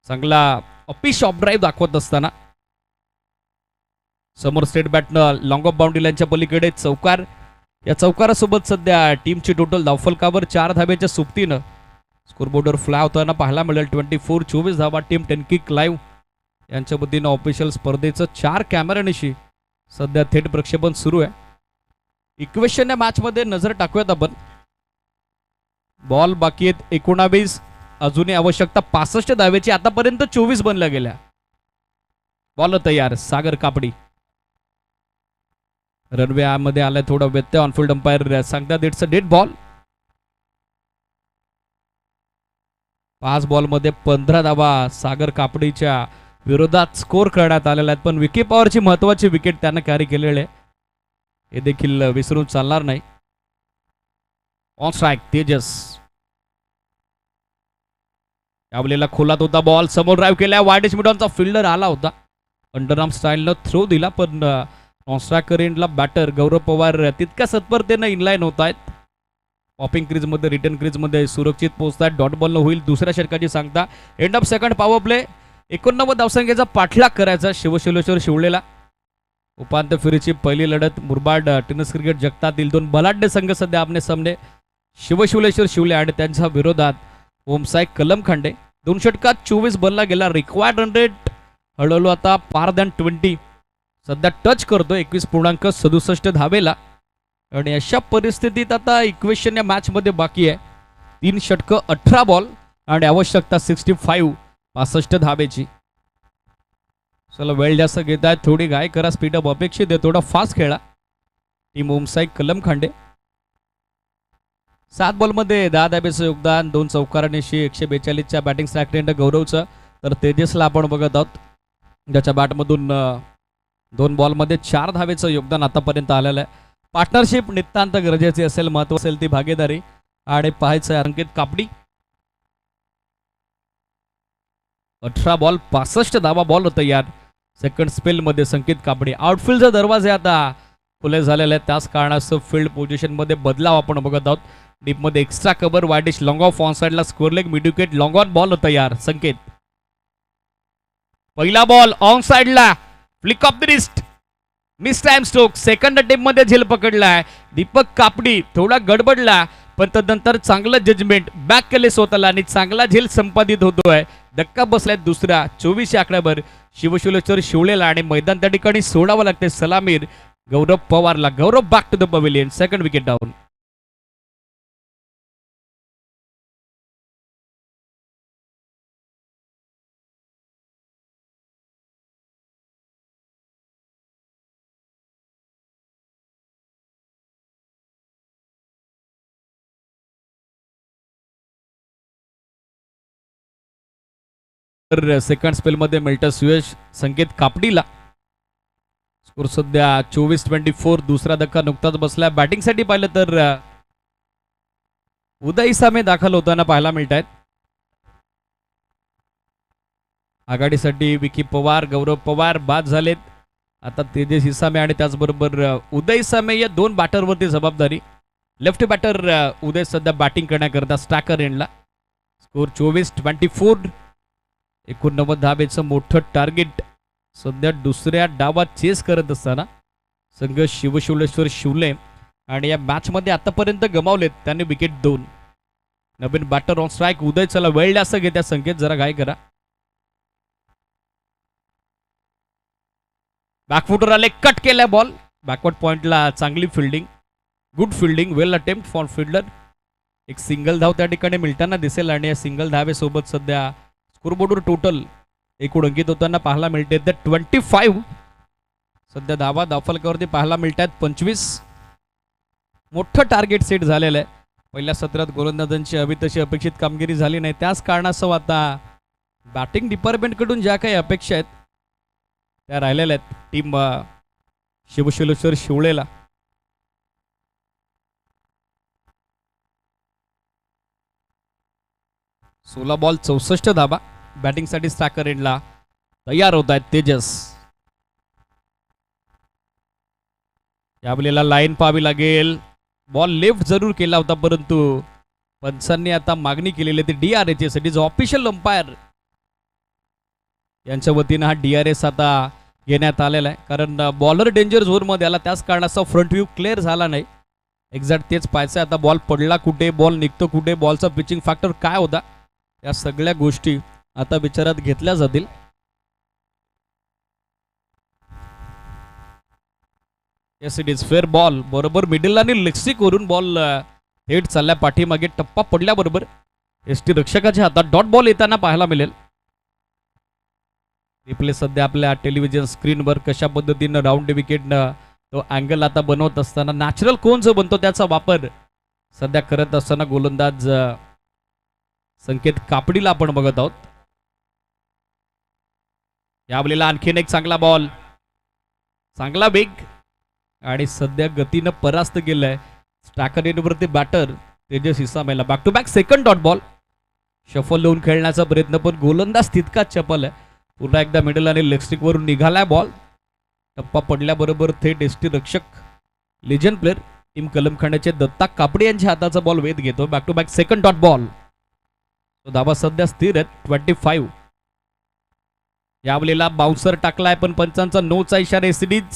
चांगला अपिश ऑफ ड्राईव्ह दाखवत असताना समोर स्टेट बॅटनं लॉंग ऑफ बाउंड्री लाईनच्या पलीकडे चौकार. या चौकारासोबत सध्या टीमची टोटल धावफलकावर 4 धाब्याच्या सोबतीनं स्कोरबोर्डवर फ्लाय होताना पाहायला मिळेल. 24 धावा. टीम 10 किक लाईव्ह यांच्या वतीनं ऑफिशियल स्पर्धेचं 4 कॅमेऱ्यानिशी सध्या थेट प्रक्षेपण सुरू आहे. इक्वेशन या मॅच मध्ये नजर टाकूयात आपण. बॉल बाकी आहेत 19. अजूनही आवश्यकता 65 धावेची. आतापर्यंत 24 बनल्या गेल्या. बॉल तयार सागर कापडी. रनवे मध्ये आलाय थोडा व्यत्यय. ऑनफिल्ड अंपायर सांगतात इट्स अ डेड बॉल. 5 बॉलमध्ये 15 धावा सागर कापडीच्या विरोधात स्कोर करण्यात आलेला आहेत. पण विकी पॉवरची महत्वाची विकेट त्यानं कॅरी केलेले हे देखील विसरून चालणार नाही. On strike Tejas. यावेळेला खोलात होता बॉल. समोर ड्राईव्ह केल्या. वायडिश मिडॉनचा फिल्डर आला होता. अंडरआर्म स्टाईलनं थ्रो दिला पण ऑन स्ट्रायकर एंडला बॅटर गौरव पवार तितक्या सत्परतेनं इनलाईन होत आहेत. पॉपिंग क्रीजमध्ये रिटर्न क्रीजमध्ये सुरक्षित पोहोचतात. डॉट बॉलनं होईल दुसऱ्या षटकाची सांगता. End of second power play. 89 धावसंख्येचा पाठलाग करायचा शिवशिलेश्वर शिवलेला. उपांत्य फेरीची पहिली लढत मुरबाड टेनिस क्रिकेट जगतातील 2 बलाढ्य संघ सध्या आमने सामने शिवशिलेश्वर शिवले आणि त्यांच्या विरोधात ओमसाई कलमखांडे. 2 षटकात 24 बनला गेला. रिक्वायर्ड रन रेट हळूहळू आता पार दॅन 20 सध्या टच करतो 21.67 धावेला. आणि अशा परिस्थितीत आता इक्वेशन या मॅच मध्ये बाकी आहे. 3 षटकं 18 बॉल आणि आवश्यकता 65 धावेची. चला वेळ जास्त घेत आहे. थोडी घाई करा. स्पीडअप अपेक्षित आहे. थोडा फास्ट खेळा. टीम ओमसाई कलमखांडे. 7 बॉलमध्ये 10 धावेचं योगदान. 2 चौकारांशी 142च्या बॅटिंग स्ट्राईक रेट गौरवचं. तर तेजसला आपण बघत आहोत ज्याच्या बॅटमधून 2 बॉलमध्ये 4 धावेचं योगदान आतापर्यंत आलेलं आहे. पार्टनरशिप नितांत गरजेची असेल. महत्व असेल ती भागीदारी. आणि पाहायचं आहे अंकित कापडी. 18 बॉल 65 धावा. बॉल तयार. सेकंड स्पेल मध्ये संकेत कापडी. आउटफील्डचे दरवाजे आता खुले झालेले आहेत. त्याच कारणास्तव फील्ड पोझिशन मध्ये बदलाव आपण बघत आहोत. डीप मध्ये एक्स्ट्रा कव्हर. वायडिश लॉंग ऑफ ऑन साइडला square leg mid wicket long on ball तयार. संकेत पहिला बॉल ऑन साइडला flick off the wrist. Mistimed stroke. Second attempt मध्ये झेल पकडलाय दीपक कापडी. थोडा गडबडला पण तदनंतर चांगलं जजमेंट बॅक केले स्वतःला आणि चांगला झेल संपादित होतोय. धक्का बसलाय दुसरा 24 आकड्यावर शिवशिलेश्वर शिवलेला आणि मैदान त्या ठिकाणी सोडावं लागते सलामीर गौरव पवारला. Gaurav back to the pavilion. Second wicket down. तर सेकंड स्पेल मध्ये मिल्टन सुयश संकेत कापडीला. स्कोर सध्या 24-24. दुसरा धक्का नुकताच बसला. बॅटिंग साठी पाहिलं तर उदय सामे दाखल होताना पाहायला मिळत आहेत. आघाडीसाठी विकी पवार गौरव पवार बाद झालेत. आता तेजस इसामे आणि त्याचबरोबर उदय सामे या 2 बॅटरवरती जबाबदारी. लेफ्ट बॅटर उदय सध्या बॅटिंग करण्याकरता स्ट्रायकर एंडला. स्कोर 24-24. 89 धावेचं मोठं टार्गेट सध्या दुसऱ्या डावात चेस करत असताना संघ शिवशिलेश्वर शिवले आणि या मॅच मध्ये आतापर्यंत गमावलेत त्यांनी विकेट 2. नवीन बॅटर ऑन स्ट्राईक उदय. चला वेळ जास्त घेत्या संकेत जरा घाई करा. बॅकफुटर आले. कट केलाय बॉल. बॅकवर्ड पॉइंटला चांगली fielding. Good fielding. Well attempt for fielder. एक सिंगल धाव त्या ठिकाणी मिळताना दिसेल आणि या सिंगल धावेसोबत सध्या स्कोरबोर्डवर टोटल एकूण अंकित होताना पाहायला मिळते 25. सध्या धावा धावफलकावरती पाहायला मिळतात 25. मोठं टार्गेट सेट झालेलं आहे. पहिल्या सत्रात गोलंदाजांची हवी तशी अपेक्षित कामगिरी झाली नाही. त्याच कारणास्तव आता बॅटिंग डिपार्टमेंटकडून ज्या काही अपेक्षा आहेत त्या राहिलेल्या आहेत टीम शिवशिलेश्वर शिवलेला. सोळा बॉल 64 धाबा. बॅटिंगसाठी स्ट्रायकर एंडला तयार होत आहेत तेजस. यावेळेला लाईन पाहावी लागेल. बॉल लेफ्ट जरूर केला होता परंतु पंचांनी आता मागणी केलेली ती DRS साठी. जो ऑफिशियल अंपायर यांच्या वतीनं हा DRS आता घेण्यात आलेला आहे. कारण बॉलर डेंजर झोन मध्ये आला. त्याच कारणाचा फ्रंट व्ह्यू क्लिअर झाला नाही. एक्झॅक्ट तेच पाहायचं आता. बॉल पडला कुठे. बॉल निघतो कुठे. बॉलचा पिचिंग फॅक्टर काय होता. या सगळ्या गोष्टी आता विचारात घेतल्या जातील. Yes it is fair ball. बरोबर मिडल आणि लेक्सिक वरून बॉल थेट चालल्या पाठीमागे. टप्पा पडल्याबरोबर ST रक्षकाच्या हातात डॉट बॉल येताना पाहायला मिळेल. रिप्ले सध्या आपल्या टेलिव्हिजन स्क्रीनवर कशा पद्धतीनं राऊंड विकेट तो अँगल आता बनवत असताना नॅचरल कोण जो बनतो त्याचा वापर सध्या करत असताना गोलंदाज संकेत कापडीला आपण बघत आहोत. यावेळेला आणखीन एक चांगला बॉल, चांगला वेग आणि सध्या गतीनं परास्त केलंय स्ट्रायकर एंडवरती बॅटर तेजस इसामेला. Back to back second dot ball. Shuffle लावून खेळण्याचा प्रयत्न पण गोलंदाज तितकाच चपल आहे. पुन्हा एकदा मिडल आणि लेग स्टिक वरून निघालाय बॉल. टप्पा पडल्याबरोबर थेट एसटी रक्षक लेजंड प्लेअर टीम कलमखांड्याचे दत्ता कापडे यांच्या हाताचा बॉल वेध घेतो. Back to back second dot ball. धाबा सध्या स्थिर आहेत 25. यावेळेला बाउन्सर टाकलाय पण पंचांचा नोचा इशारा. एसीडीज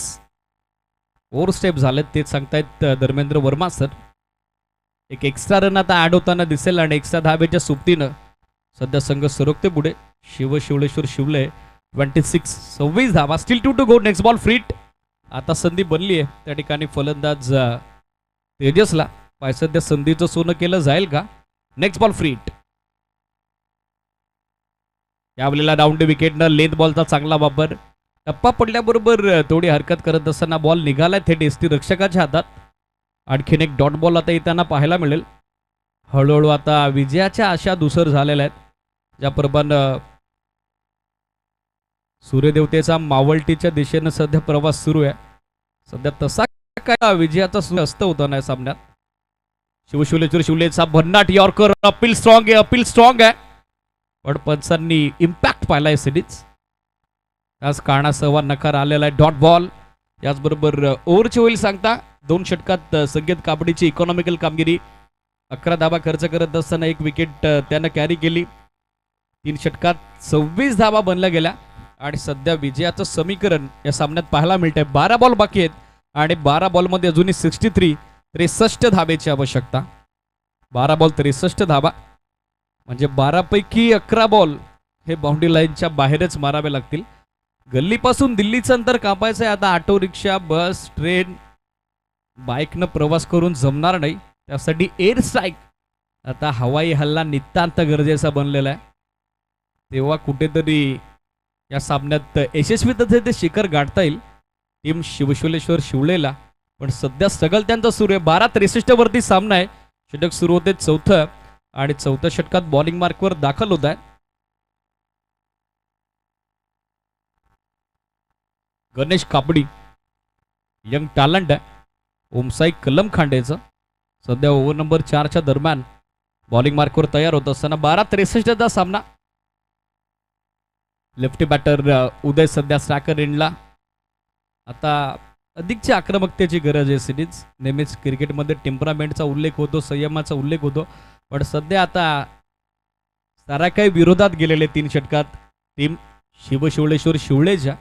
4 स्टेप झालेत ते सांगतायत धर्मेंद्र वर्मा सर. एक एक्स्ट्रा रन आता ऍड होताना दिसेल आणि एक्स्ट्रा धाब्याच्या सोबतीनं सध्या संघ सरकते पुढे. शिवलेश्वर शिवले 26 धाबा. Still 2 to go. Next ball free hit. आता संधी बनली आहे त्या ठिकाणी फलंदाज तेजसला. सध्या संधीचं सोनं केलं जाईल का. Next ball free hit. यावेळेला राऊंड विकेटनं लेंथ बॉलचा चांगला वापर. टप्पा पडल्याबरोबर थोडी हरकत करत असताना बॉल निघालाय थेट एसटी रक्षकाच्या हातात. आणखीन एक डॉट बॉल आता येताना पाहायला मिळेल. हळूहळू आता विजयाच्या आशा धुसर झालेल्या आहेत. ज्याप्रमाणे सूर्यदेवतेचा मावळटीच्या दिशेनं सध्या प्रवास सुरू आहे. सध्या तसा काय विजयाचा अस्त होता नाही सामन्यात. शिवलेश्वर शिवलेचा भन्नाट यॉर्कर. अपील स्ट्रॉंग आहे, अपील स्ट्रॉंग आहे पण पंचांनी इम्पॅक्ट पाहिलाय सिडीज. त्याच कारणासह नकार आलेला आहे. Dot ball. याचबरोबर ओव्हरचे होईल सांगता 2 षटकात संकेत कापडीची इकॉनॉमिकल कामगिरी. 11 धाबा खर्च करत असताना 1 विकेट त्यानं कॅरी केली. 3 षटकात 26 धाबा बनल्या गेल्या आणि सध्या विजयाचं समीकरण या सामन्यात पाहायला मिळतंय. 12 बॉल बाकी आहेत आणि 12 बॉलमध्ये अजूनही 63 धाब्याची आवश्यकता. 12 बॉल 63 धाबा म्हणजे 12 पैकी 11 बॉल हे बाउंड्री लाईनच्या बाहेरच मारावे लागतील. गल्लीपासून दिल्लीचं अंतर कापायचं आहे आता. ऑटो रिक्षा, बस, ट्रेन, बाईकनं प्रवास करून जमणार नाही. त्यासाठी एअर स्ट्राईक आता हवाई हल्ला नितांत गरजेचा बनलेला आहे. तेव्हा कुठेतरी या सामन्यात यशस्वीतेचे ते शिखर गाठता येईल टीम शिवलेश्वर शिवलेला. पण सध्या स्ट्रगल त्यांचा सुरू आहे. 12-63 वरती सामना आहे. षटक सुरू होते 4थं आणि 4थ्या षटकात बॉलिंग मार्कवर दाखल होत आहे. गणेश कापडी यंग टॅलेंट आहे. ओमसाई कलम खांडेचं सध्या ओव्हर नंबर 4च्या दरम्यान बॉलिंग मार्कवर तयार होत असताना 12-63चा सामना. लेफ्टी बॅटर उदय सध्या स्ट्रायकर एंडला. आता अधिकची आक्रमकतेची गरज आहे सिरीज. नेहमीच क्रिकेटमध्ये टेम्परामेंटचा उल्लेख होतो, संयमाचा उल्लेख होतो पण सध्या आता सारा काही विरोधात गेलेले 3 षटकात टीम शिवलेश्वर शिवलेच्या.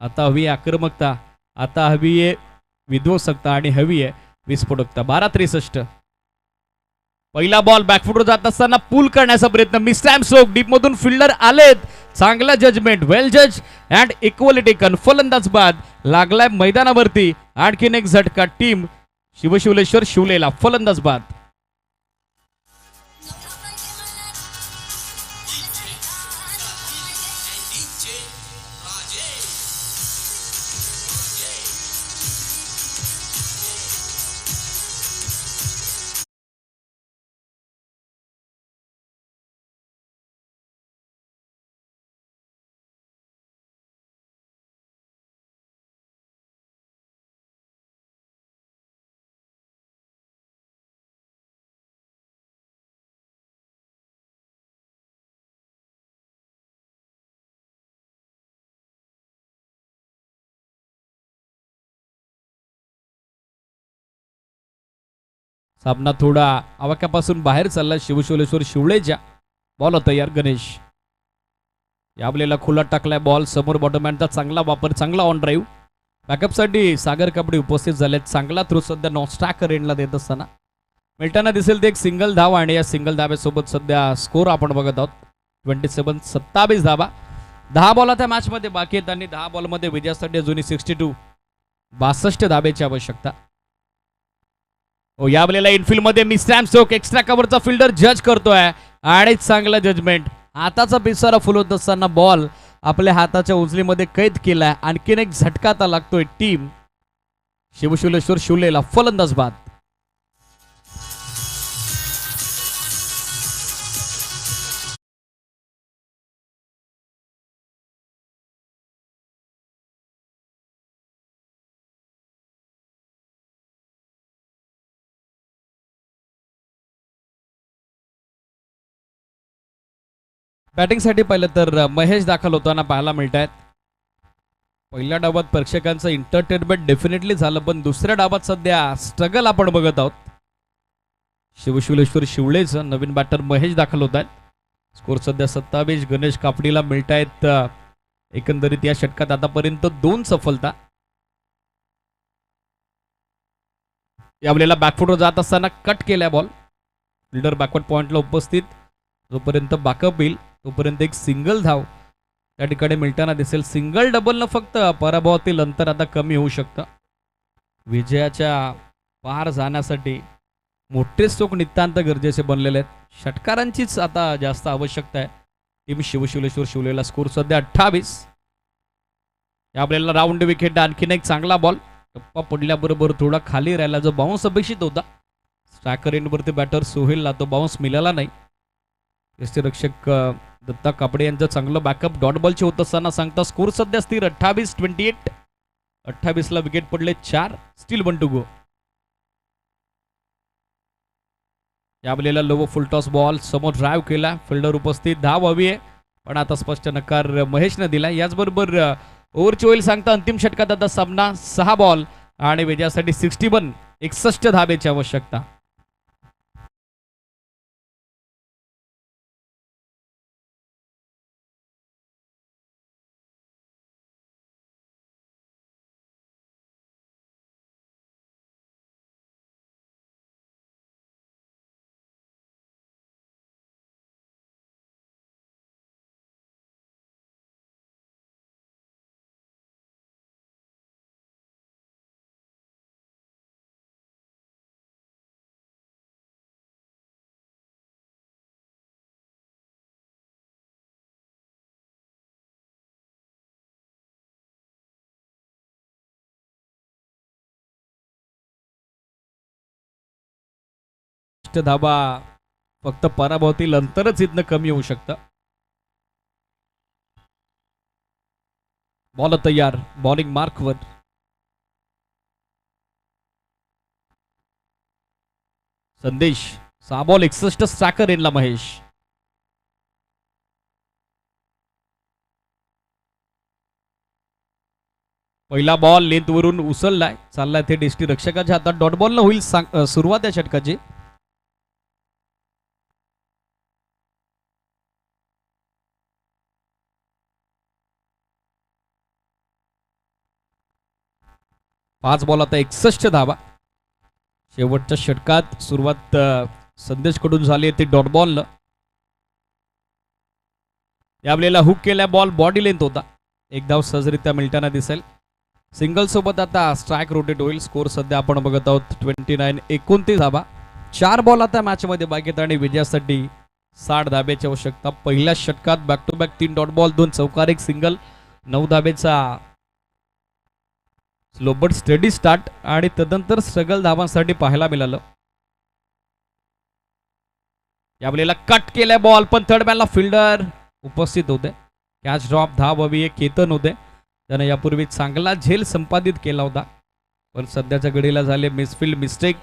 आता हवी आहे आक्रमकता, आता हवी आहे विध्वंसकता आणि हवी आहे विस्फोटकता. 12-63. पहिला बॉल बॅकफुटवर जात असताना पूल करण्याचा प्रयत्न. मिसटाइम स्ट्रोक. डीप मधून फिल्डर आलेत. चांगला जजमेंट, वेल जज अँड इक्वलिटी टेकन. फलंदाज बाद लागलाय मैदानावरती. आणखीन एक झटका टीम शिवलेश्वर शिवलेला. फलंदाज बाद. सामना थोडा आवाक्यापासून बाहेर चालला शिवलेश्वर शिवलेच्या. बॉल तयार गणेश. यावेळेला खुला टाकलाय बॉल. समोर बॉटमॅनचा चांगला वापर, चांगला ऑन ड्राईव्ह. बॅकअपसाठी सागर कापडे उपस्थित झालेत. चांगला थ्रो सध्या नॉन स्ट्रायकर एंडला देत असताना मिळताना दिसेल ते एक सिंगल धाव आणि या सिंगल धाब्यासोबत सध्या स्कोर आपण बघत आहोत 27 धाबा. 10 बॉल त्या मॅचमध्ये बाकी आहेत आणि 10 बॉलमध्ये विजयासाठी अजूनही 62 धाब्याची आवश्यकता. यावेळेला इनफिल्ड मध्ये मिसटाइम स्ट्रोक. एक्स्ट्रा कव्हरचा फिल्डर जज करतोय आणि चांगला जजमेंट. हाताचा पिसारा फुलवत असताना बॉल आपल्या हाताच्या उजलीमध्ये कैद केलाय. आणखीन एक झटका आता लागतोय टीम शिवशिवलेश्वर शिवलेला फलंदाज बाद. बॅटिंगसाठी पाहिलं तर महेश दाखल होताना पाहायला मिळत आहेत. पहिल्या डावात प्रेक्षकांचं एंटरटेनमेंट डेफिनेटली झालं, पण दुसऱ्या डावात सध्या स्ट्रगल आपण बघत आहोत. शिवशिवलेश्वर शिवलेचं नवीन बॅटर महेश दाखल होत आहेत. स्कोर सध्या 27. गणेश कापडीला मिळत आहेत एकंदरीत या षटकात आतापर्यंत 2 सफलता. यावेळेला बॅकफुटवर जात असताना कट केल्या बॉल. फिल्डर बॅकवर्ड पॉइंटला उपस्थित. जोपर्यंत बॅकअप येईल तोपर्यंत एक सिंगल धाव त्या ठिकाणी मिळताना दिसेल. सिंगल डबलनं फक्त पराभवातील अंतर आता कमी होऊ शकतं. विजयाच्या पार जाण्यासाठी मोठे स्ट्रोक नितांत गरजेचे बनलेले आहेत. षटकारांचीच आता जास्त आवश्यकता आहे. टीम शिवशिवलेश्वर शिवलेला स्कोर सध्या 28. यावेळेला राऊंड विकेट आणखीन एक चांगला बॉल. टप्पा पडल्याबरोबर थोडा खाली राहिला, जो बाउन्स अपेक्षित होता. स्ट्रायकर एंडवरती बॅटर सोहेलला तो बाउन्स मिळाला नाही. यष्टीरक्षक दत्ता कापडे यांचं चांगलं बॅकअप डॉट बॉलचे होत असताना सांगता स्कोर सध्या स्थिर 28-28. 28ला विकेट पडले 4. Still 1 to go. यावेळेला लो फुलटॉस बॉल समोर ड्राईव्ह केला. फिल्डर उपस्थित. धाव हवी आहे पण आता स्पष्ट नकार महेशने दिला. याचबरोबर ओव्हरची होईल सांगता अंतिम षटकात आता सामना 6 बॉल आणि विजयासाठी 61 धाबेची आवश्यकता. धाबा फक्त पराभवातील अंतरच इथनं कमी होऊ शकतं. बॉल तयार. बॉलिंग मार्कवर. संदेश. 6 बॉल 61. स्ट्रायकर एनला महेश. पहिला बॉल लेंथवरून उचललाय. चाललाय थेट एसटी रक्षकाच्या हातात. डॉट बॉल न होईल सुरुवात या षटकाची. पाच बॉल आता 61 धावा. शेवटच्या षटकात सुरुवात संदेश कडून झाली ती डॉट बॉल. यावेळेला हुक केल्या बॉल बॉडी लेंथ होता. एक धाव सहजरित्या मिळताना दिसेल. सिंगल सोबत आता स्ट्राईक रोटेट होईल. स्कोर सध्या आपण बघत आहोत 29-29 धावा. 4 बॉल आता मॅच मध्ये बाकी आहेत आणि विजयासाठी 60 धाब्याची आवश्यकता. पहिल्या षटकात back to back 3 dot ball 2 चौकार 1 सिंगल 9 धाब्याचा स्लो बट स्टेडी स्टार्ट आणि तदनंतर स्ट्रगल धावांसाठी पाहायला मिळालं. यावेळेला कट केल्या बॉल पण थर्ड मॅनला फिल्डर उपस्थित होते. Catch drop. धाव हवी आहे. केतन होते. त्यानं यापूर्वी चांगला झेल संपादित केला होता पण सध्याच्या घडीला झाले मिसफिल्ड मिस्टेक.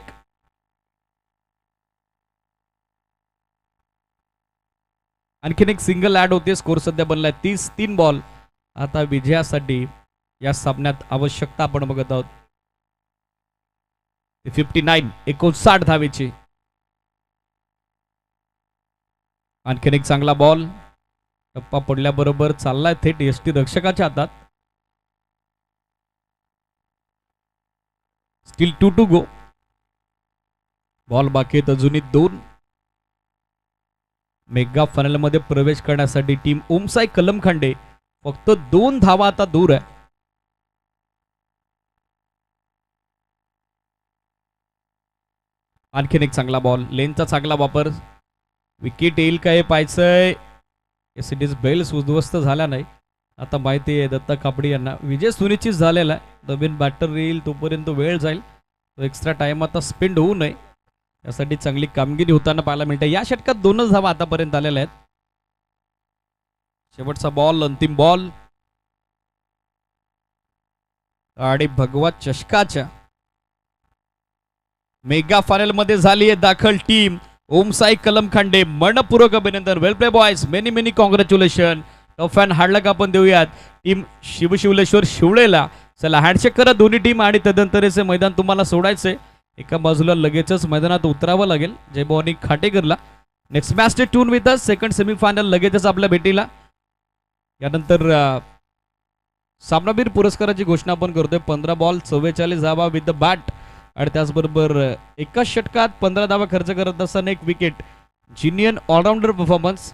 आणखीन एक सिंगल ऍड होते. स्कोर सध्या बनलाय 30. 3 बॉल आता विजयासाठी या सामन्यात आवश्यकता आपण बघत आहोत 59 धावेची. आणखीन एक चांगला बॉल. टप्पा पडल्याबरोबर चाललाय थेट एसटी रक्षकाच्या हातात. Steel 2 to go. बॉल बाकी आहेत अजूनही 2. मेगा फायनल मध्ये प्रवेश करण्यासाठी टीम ओमसाई कलमखंडे फक्त 2 धावा आता दूर आहे. आणखीन एक चांगला बॉल. लेनचा चांगला वापर. विकेट येईल काय पाहायचंय. एसडीज बेल्स उद्ध्वस्त झाला नाही. आता माहिती आहे दत्ता कापडी यांना विजय सुनिश्चित झालेला आहे. नवीन बॅटर येईल तोपर्यंत वेळ जाईल. तो एक्स्ट्रा टाइम आता स्पेंड होऊ नये यासाठी चांगली कामगिरी होताना पाहायला मिळते. या षटकात 2च धावा आतापर्यंत आलेल्या आहेत. शेवटचा बॉल, अंतिम बॉल आणि भगवा चषकाच्या मेगा फायनल मध्ये झाली आहे दाखल टीम ओमसाई कलमखांडे. मनपूर्वक अभिनंदन. Well play boys. Many many congratulation. Tough and hard luck आपण देऊयात टीम शिवशिवलेश्वर शिवळेला. चला हँडशेक करा दोन्ही टीम आणि तदनंतरचे मैदान तुम्हाला सोडायचे. एका बाजूला लगेचच मैदानात उतरावं लागेल जय भवानी खाटेकरला. Next match day tune with second semifinal लगेचच आपल्या भेटीला. यानंतर सामनावीर पुरस्काराची घोषणा आपण करतोय. 15 बॉल 44 धावा विथ द बॅट आणि त्याचबरोबर एकाच षटकात 15 धावा खर्च करत असताना 1 विकेट. जिनियन allrounder performance.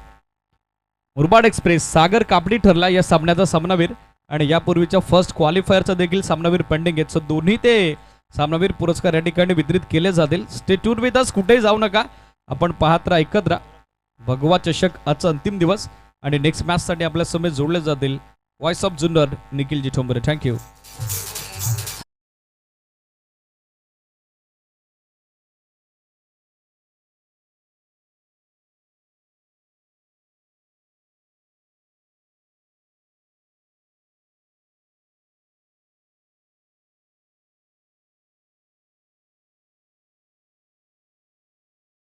Murbad express Sagar Kapdi ठरला या सामन्याचा सामनावीर आणि यापूर्वीच्या फर्स्ट क्वालिफायरचा देखील सामनावीर पेंडिंग आहेत. सो दोन्ही ते सामनावीर पुरस्कार या ठिकाणी वितरित केले जातील. Stay tune with us. कुठेही जाऊ नका. आपण पाहत राहा, ऐकत राहा. भगवा चषक आजचा अंतिम दिवस आणि नेक्स्ट मॅचसाठी आपल्या समेत जोडले जातील. Voice of Junnar Nikhilji Thombare. Thank you.